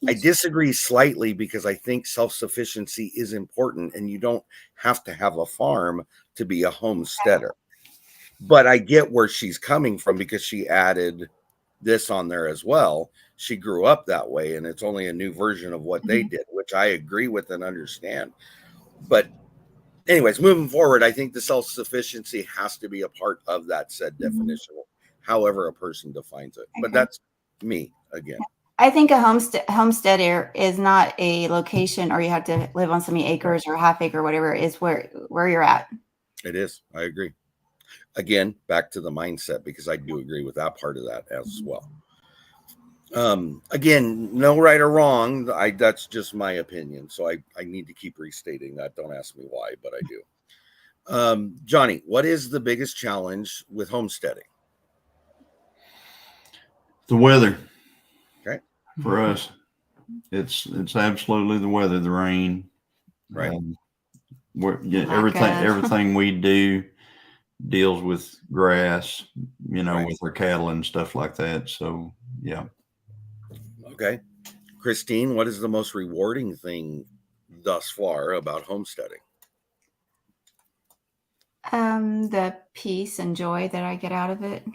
I disagree slightly, because I think self-sufficiency is important, and you don't have to have a farm to be a homesteader. But I get where she's coming from, because she added this on there as well. She grew up that way, and it's only a new version of what they did, which I agree with and understand. But anyways, moving forward, I think the self-sufficiency has to be a part of that said definition, however a person defines it. But that's me again. I think a homestead is not a location, or you have to live on so many acres or half acre, whatever it is, where you're at. It is. I agree. Again, back to the mindset, because I do agree with that part of that as well. Again, no right or wrong. That's just my opinion. So I need to keep restating that. Don't ask me why, but I do. Johnny, what is the biggest challenge with homesteading? The weather. Okay. For us, it's absolutely the weather, the rain. Right. Everything we do deals with grass, with our cattle and stuff like that. So yeah. Okay. Christine, what is the most rewarding thing thus far about homesteading? The peace and joy that I get out of it.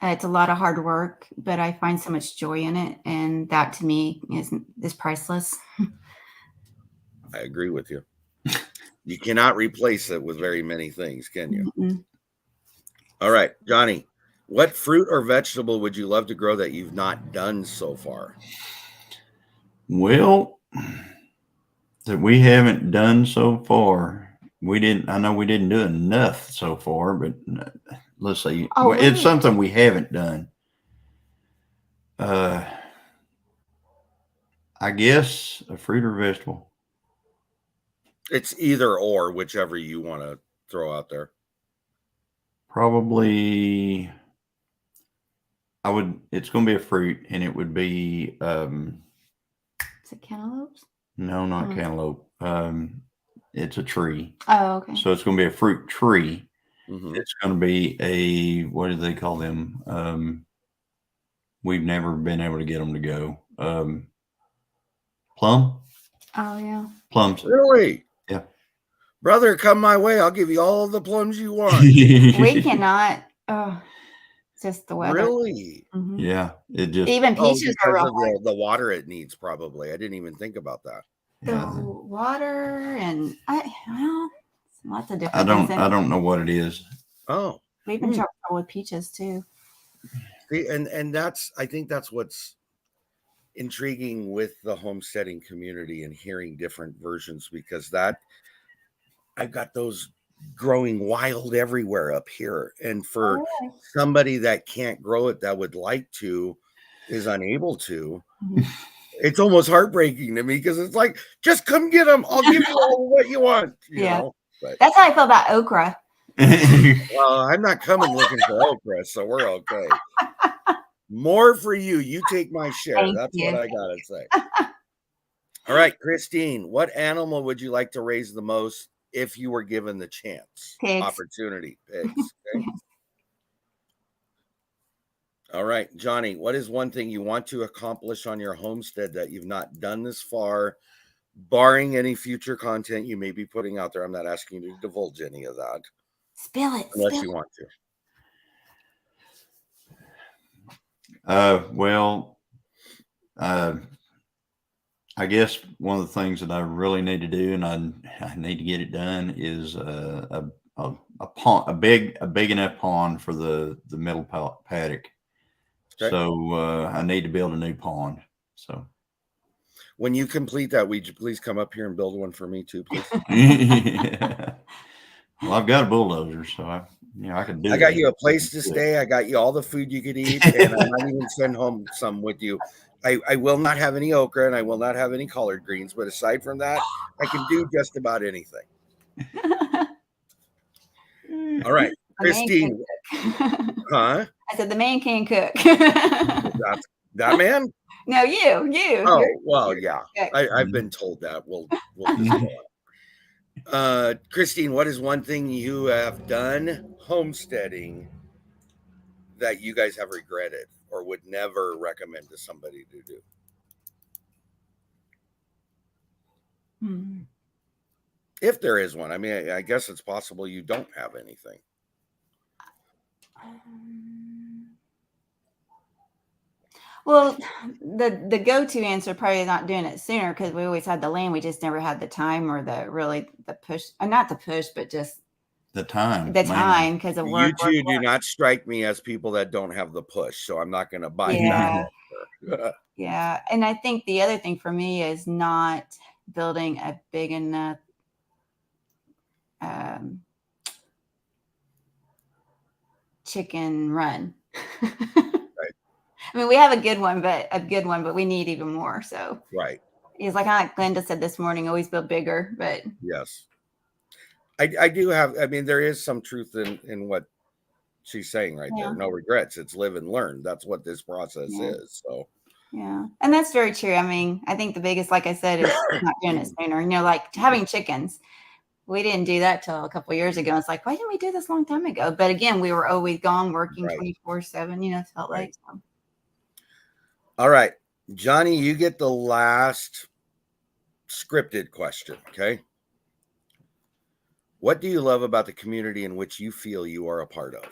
It's a lot of hard work, but I find so much joy in it, and that to me is priceless. I agree with you. You cannot replace it with very many things, can you? All right, Johnny, what fruit or vegetable would you love to grow that you've not done so far? Well, that we haven't done so far. I know we didn't do enough so far, but let's see. It's something we haven't done. I guess a fruit or vegetable. It's either or, whichever you want to throw out there. Probably it's going to be a fruit, and it would be Is it cantaloupes? No, not cantaloupe. It's a tree. Oh, okay. So it's going to be a fruit tree. It's going to be what do they call them? We've never been able to get them to go. Plum? Oh, yeah. Plums. Really? Yeah. Brother, come my way. I'll give you all the plums you want. We cannot. Oh, it's just the weather. Really? Yeah. It just even peaches are real of the water it needs. Probably. I didn't even think about that. The water and lots of different. I don't know what it is. Oh, we've been trouble with peaches too. See, and I think that's what's intriguing with the homesteading community and hearing different versions, because I've got those growing wild everywhere up here. And for Oh, really? somebody that can't grow it, that would like to, is unable to, Mhm. it's almost heartbreaking to me because it's like, just come get them. I'll give you all what you want, you Yeah. know. But That's how I feel about okra. well, I'm not coming looking for okra, so we're okay. More for you. You take my share. Thank That's you. what I gotta say. All right, Christine, what animal would you like to raise the most if you were given the chance? Pigs. Opportunity. Pigs. Okay. All right, Johnny, what is one thing you want to accomplish on your homestead that you've not done this far, barring any future content you may be putting out there? I'm not asking you to divulge any of that Spill it. unless Spill you it. want to. Well, I guess one of the things that I really need to do, and I need to get it done, is a pond, a big enough pond for the middle paddock. Okay. So I need to build a new pond. So When you complete that, would you please come up here and build one for me too, please? yeah. Well, I've got a bulldozer, so I could do I got that. you a place to stay. I got you all the food you could eat, and I might even send home some with you. I will not have any okra and I will not have any collard greens, but aside from that, I can do just about anything. All right, The man Christine, can cook. huh? I said the man can cook. That's that man? No, you. Oh, You're- well, you're yeah. cook. I've been told that. We'll just go on. Christine, what is one thing you have done homesteading that you guys have regretted or would never recommend to somebody to do? Hmm. If there is one. I mean, I guess it's possible you don't have anything. Well, the go-to answer probably is not doing it sooner because we always had the land. We just never had the time or the push. Not the push, but just The time. the mainly. time because of You work. two do not strike me as people that don't have the push, so I'm not going to buy Yeah. that. Yeah. And I think the other thing for me is not building a big enough chicken run. I mean, we have a good one, but we need even more. So Right. it's like Glenda said this morning, always build bigger, but Yes. I do have, I mean, there is some truth in what she's saying right yeah. there. No regrets. It's live and learn. That's what this process Yeah. is. So Yeah. And that's very true. I mean, I think the biggest, like I said, is not doing it sooner. You know, like having chickens. We didn't do that till a couple of years ago. It's like, why didn't we do this a long time ago? But again, we were always gone working Right. 24/7, you know, it felt Right. like. So. all right, Johnny, you get the last scripted question. Okay. What do you love about the community in which you feel you are a part of?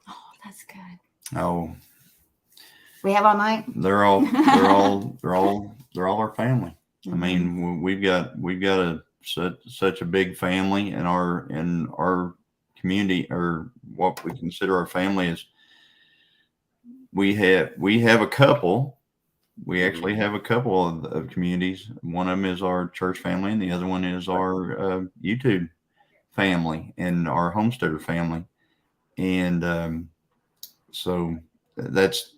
Oh, that's good. Oh, We have all night. they're all our family. I mean, we've got such a big family in our community, or what we consider our family is we have a couple. We actually have a couple of communities. One of them is our church family, and the other one is our YouTube family and our homesteader family. And so that's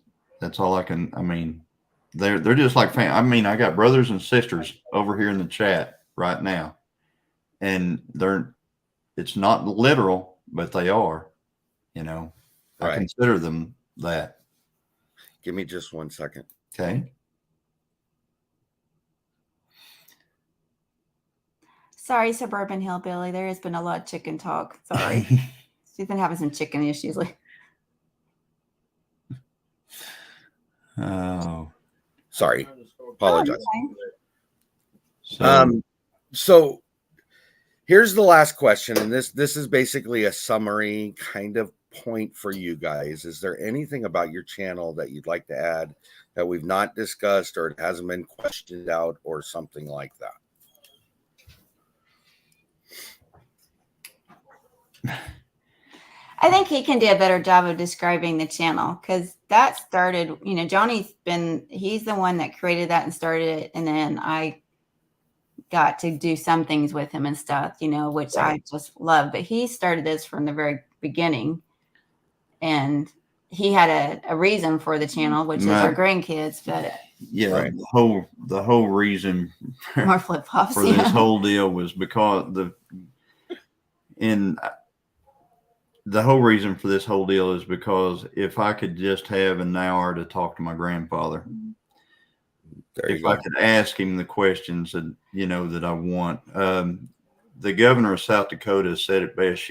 all I can. I mean, they're just like family. I mean, I got brothers and sisters over here in the chat right now, and it's not literal, but they are. You know, I Right. consider them that. Give me just 1 second. Okay. Sorry, Suburban Hillbilly. There has been a lot of chicken talk. Sorry. She's been having some chicken issues. Oh, Sorry. Apologize. Okay. So here's the last question, and this is basically a summary kind of point for you guys. Is there anything about your channel that you'd like to add that we've not discussed, or it hasn't been questioned out, or something like that? I think he can do a better job of describing the channel because that started, Johnny's he's the one that created that and started it. And then I got to do some things with him and stuff, which I just love. But he started this from the very beginning, and he had a reason for the channel, which is our grandkids. But yeah, the whole reason more flip flops for this whole deal was because the whole reason for this whole deal is because if I could just have an hour to talk to my grandfather, if I could ask him the questions that, that I want. The governor of South Dakota said it best.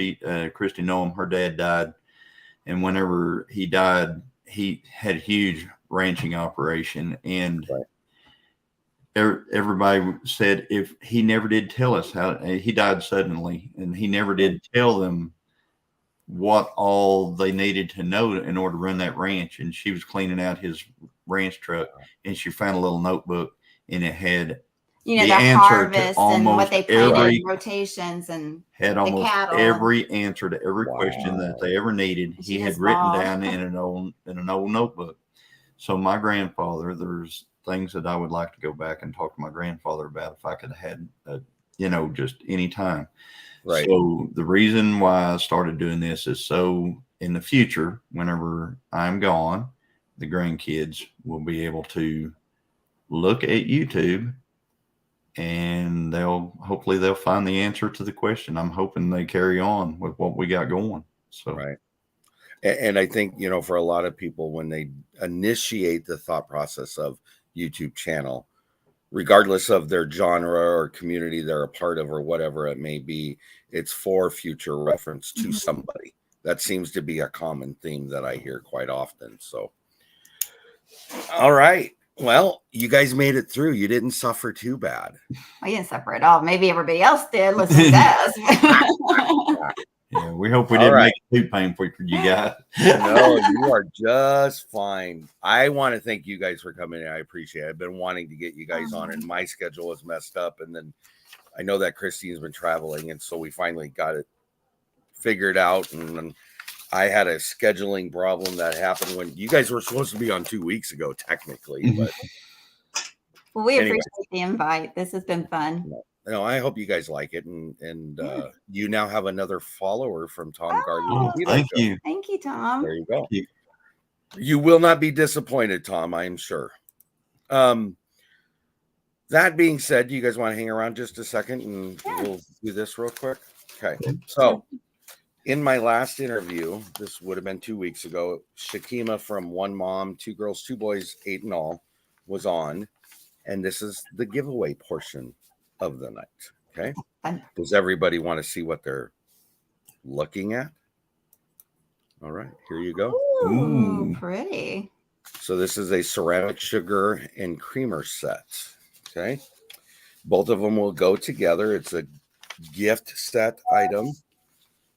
Christy Noem, her dad died. And whenever he died, he had a huge ranching operation. And everybody said if he never did tell us how he died suddenly, and he never did tell them what all they needed to know in order to run that ranch. And she was cleaning out his ranch truck, and she found a little notebook, and it had the harvest and what they planted, rotations, and had almost every answer to every question that they ever needed. He had written down in an old notebook. So my grandfather, there's things that I would like to go back and talk to my grandfather about if I could have had, just any time. Right. So the reason why I started doing this is so in the future, whenever I'm gone, the grandkids will be able to look at YouTube, and hopefully they'll find the answer to the question. I'm hoping they carry on with what we got going. So, right. And I think, for a lot of people, when they initiate the thought process of YouTube channel, regardless of their genre or community they're a part of or whatever it may be, it's for future reference to somebody. That seems to be a common theme that I hear quite often. So, all right. Well, you guys made it through. You didn't suffer too bad. I didn't suffer at all. Maybe everybody else did. Listen to us. Yeah, we hope we didn't make it too painful for you guys. No, you are just fine. I want to thank you guys for coming in. I appreciate it. I've been wanting to get you guys on, and my schedule was messed up. And then I know that Christine's been traveling, and so we finally got it figured out. And I had a scheduling problem that happened when you guys were supposed to be on 2 weeks ago, technically. But well, we appreciate the invite. This has been fun. No, I hope you guys like it, and you now have another follower from Tom Gardner. Thank you. Thank you, Tom. There you go. You will not be disappointed, Tom, I am sure. That being said, you guys want to hang around just a second, and we'll do this real quick? Okay. So, in my last interview, this would have been 2 weeks ago, Shakima from One Mom, Two Girls, Two Boys, 8 in all, was on, and this is the giveaway portion of the night. Okay. Does everybody want to see what they're looking at? All right, here you go. Ooh, pretty. So this is a ceramic sugar and creamer set. Okay. Both of them will go together. It's a gift set item.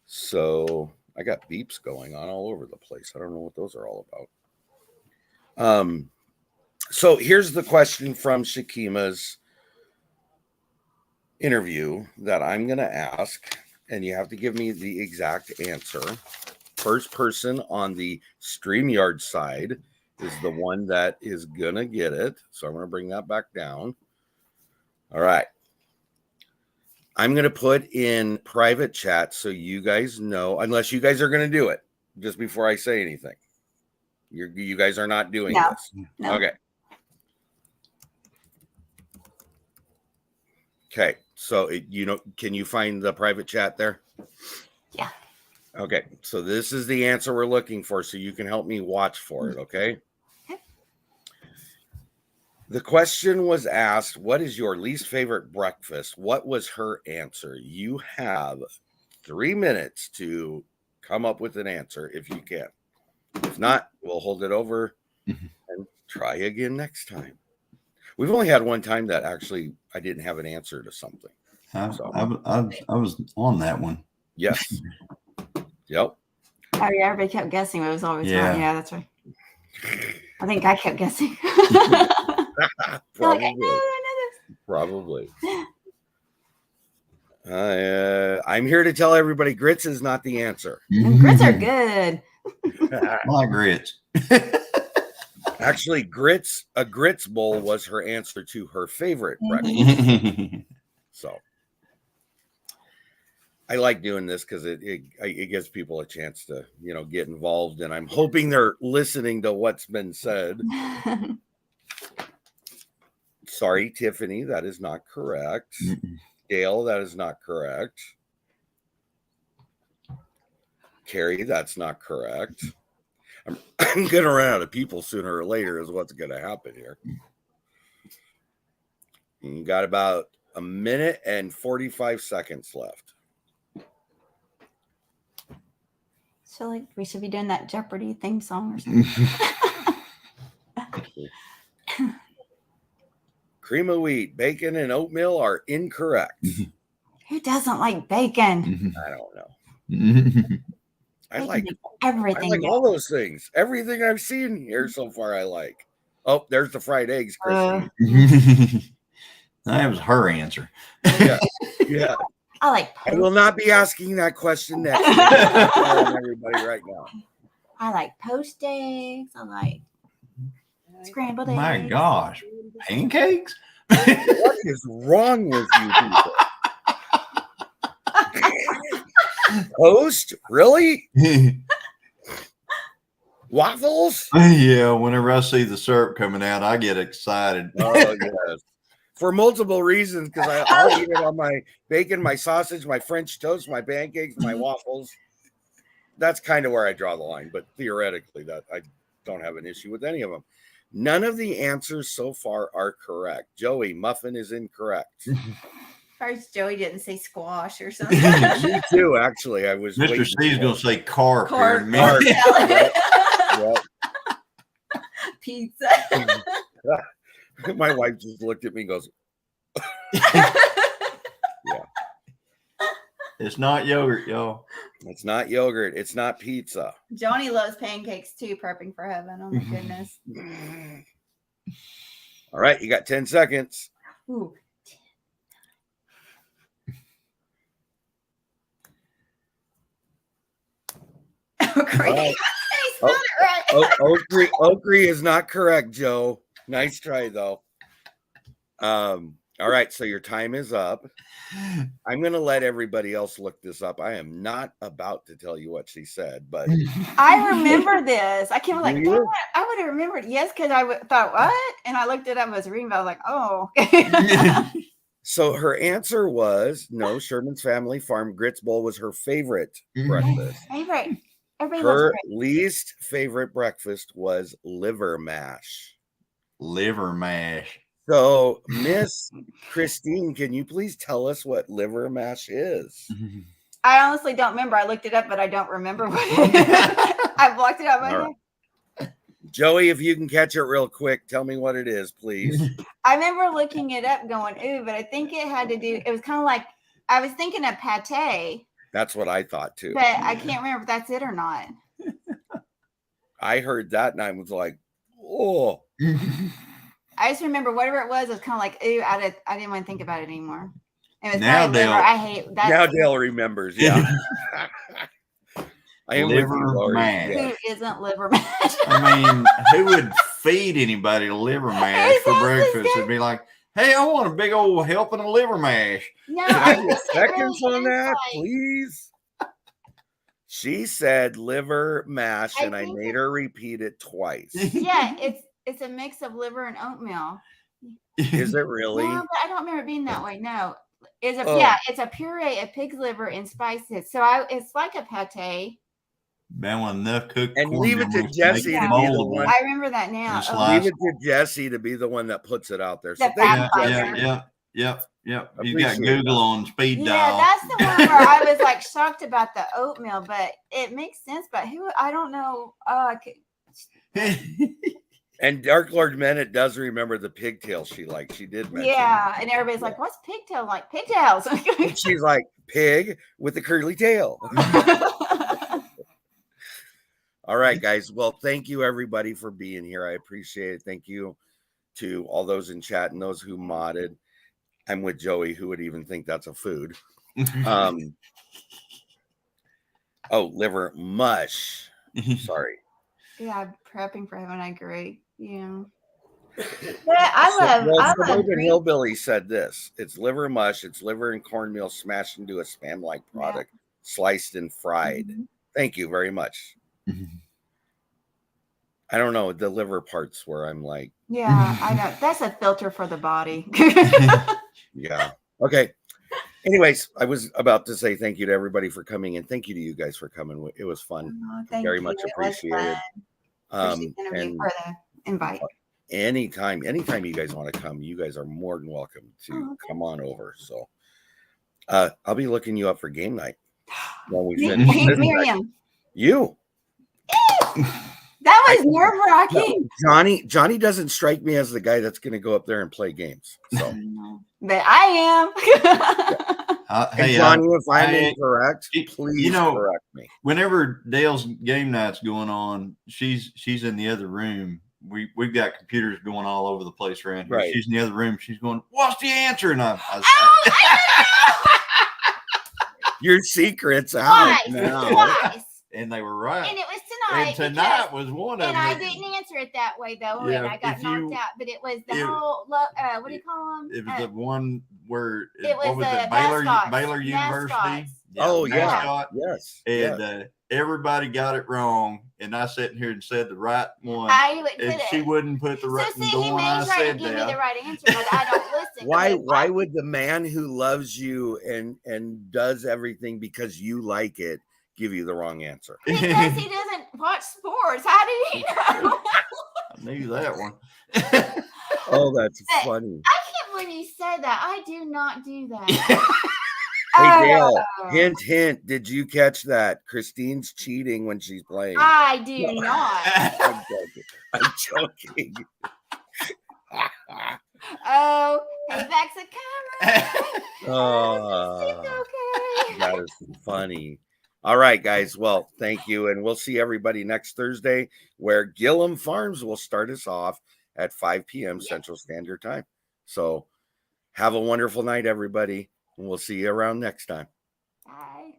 So I got beeps going on all over the place. I don't know what those are all about. So here's the question from Shakima's interview that I'm going to ask, and you have to give me the exact answer. First person on the StreamYard side is the one that is going to get it. So I'm going to bring that back down. All right. I'm going to put in private chat so you guys know, unless you guys are going to do it just before I say anything. You guys are not doing this. No. Okay. Okay. So, can you find the private chat there? Yeah. Okay. So this is the answer we're looking for, so you can help me watch for it. Okay. The question was asked, what is your least favorite breakfast? What was her answer? You have 3 minutes to come up with an answer if you can. If not, we'll hold it over and try again next time. We've only had one time that actually I didn't have an answer to something. I was on that one. Yes. Yep. Oh, yeah, everybody kept guessing. It was always wrong. Yeah, that's right. I think I kept guessing. Probably. I'm here to tell everybody grits is not the answer. Grits are good. I like grits. Actually, a grits bowl was her answer to her favorite breakfast. So I like doing this because it gives people a chance to, get involved. And I'm hoping they're listening to what's been said. Sorry, Tiffany, that is not correct. Dale, that is not correct. Carrie, that's not correct. I'm going to run out of people sooner or later is what's going to happen here. You got about a minute and 45 seconds left. So like we should be doing that Jeopardy theme song or something. Cream of wheat, bacon, and oatmeal are incorrect. Who doesn't like bacon? I don't know. I Bacon like makes everything. I like all those things. Everything I've seen here so far, I like. Oh, there's the fried eggs, Chrissy. That was her answer. Yeah. I like. I will not be asking that question next. I'm telling everybody right now. I like poached eggs. I like scrambled eggs. My gosh, pancakes? What is wrong with you people? Toast? Really? Waffles? Yeah, whenever I see the syrup coming out, I get excited. Oh, yes. For multiple reasons, because I'll eat it on my bacon, my sausage, my French toast, my pancakes, my waffles. That's kind of where I draw the line, but theoretically, that I don't have an issue with any of them. None of the answers so far are correct. Joey, muffin is incorrect. First, Joey didn't say squash or something. Me too, actually. I was Mr. C's going to say carp. Carp. Here in a minute. Yep. Pizza. My wife just looked at me and goes, It's not yogurt, y'all. it's not yogurt. It's not pizza. Johnny loves pancakes too, prepping for heaven. Oh my goodness. All right, you got 10 seconds. Ooh. Oh, great. Right. He spelled it right. Oakrey is not correct, Joe. Nice try, though. All right, so your time is up. I'm going to let everybody else look this up. I am not about to tell you what she said, but I remember this. I came like, Do "Damn you? it, I would have remembered. Yes, because thought, what? And I looked it up. I was reading. But I was like, oh. so her answer was no. Sherman's Family Farm Grits Bowl was her favorite breakfast. Favorite. Everybody loves Her grits. least favorite breakfast was liver mash. Liver mash. So, Miss Christine, can you please tell us what liver mash is? I honestly don't remember. I looked it up, but I don't remember what it is. I blocked it out of my All head. Joey, if you can catch it real quick, tell me what it is, please. I remember looking it up going, ooh, but I think it had to do, it was kind of like, I was thinking of pate, That's what I thought too. but I can't remember if that's it or not. I heard that and I was like, oh. I just remember whatever it was kind of like, ooh, I didn't want to think about it anymore. It was Now probably liver. Dale- I hate that. Now Dale remembers. Yeah. I am with you, Liver Lori. mash. Yeah. Who isn't liver mash? I mean, who would feed anybody liver mash for breakfast? It'd be like, hey, I want a big old helping of liver mash. No, Can I I get think it seconds really on is that, like- please? She said liver mash, I and I think made her repeat it twice. Yeah, it's a mix of liver and oatmeal. Is it really? No, but I don't remember it being that way. No, Oh. yeah, it's a puree of pig's liver and spices. So it's like a pate. Man, with enough cooked And leave it to cornmeal Jesse make to it be the moldable. one- I remember that now. And Oh, slice. Leave it to Jesse to be the one that puts it out there. So The thank fat you, Yeah, fighter. Jesse. yep. You got Appreciate Google that. on speed yeah, dial. that's the one where I was like shocked about the oatmeal, but it makes sense. But I don't know. Oh, I could. And Dark Lord Menet does remember the pigtails she liked. She did mention. Yeah, and everybody's like, "What's pigtail like?" Pigtails. And she's like, pig with the curly tail. All right, guys. Well, thank you everybody for being here. I appreciate it. Thank you to all those in chat and those who modded. I'm with Joey, who would even think that's a food. Liver mush. Sorry. Yeah, prepping for heaven. I agree. Yeah. Suburban Hillbilly said this. It's liver mush. It's liver and cornmeal smashed into a spam-like product, sliced and fried. Mm-hmm. Thank you very much. I don't know the liver parts where I'm like, yeah, I know. That's a filter for the body. yeah. Okay. Anyways, I was about to say thank you to everybody for coming, and thank you to you guys for coming. It was fun. Very much appreciated. Appreciate the interview or the invite. Anytime you guys want to come, you guys are more than welcome to come on over. So I'll be looking you up for game night when we finish. Miriam. You. That was nerve-wracking. Johnny doesn't strike me as the guy that's going to go up there and play games. So, but I am. hey, Johnny, if I'm incorrect, please correct me. Whenever Dale's game night's going on, she's in the other room. We've got computers going all over the place around here. Right. She's in the other room. She's going, "What's the answer?" And I your secret's out now. Twice. And they were right. And it was tonight. And tonight was one of them. And I didn't answer it that way, though. Yeah, and I got knocked out. But it was the whole, what do you call them? It was the one where, it was Baylor University. Oh, yeah. Yes. And everybody got it wrong. And I sat here and said the right one. And she wouldn't put the right one. So, see, he may try to give me the right answer, but I don't listen. Why would the man who loves you and does everything because you like it give you the wrong answer? Because he doesn't watch sports. How do you know? I knew that one. Oh, that's funny. I can't believe you said that. I do not do that. Hey, Dale, hint. Did you catch that? Christine's cheating when she's playing. I do not. I'm joking. Oh, he's back to camera. Okay. That is funny. All right, guys. Well, thank you. And we'll see everybody next Thursday where Gilliam Farms will start us off at 5 p.m. Central Standard Time. So have a wonderful night, everybody. And we'll see you around next time. Bye.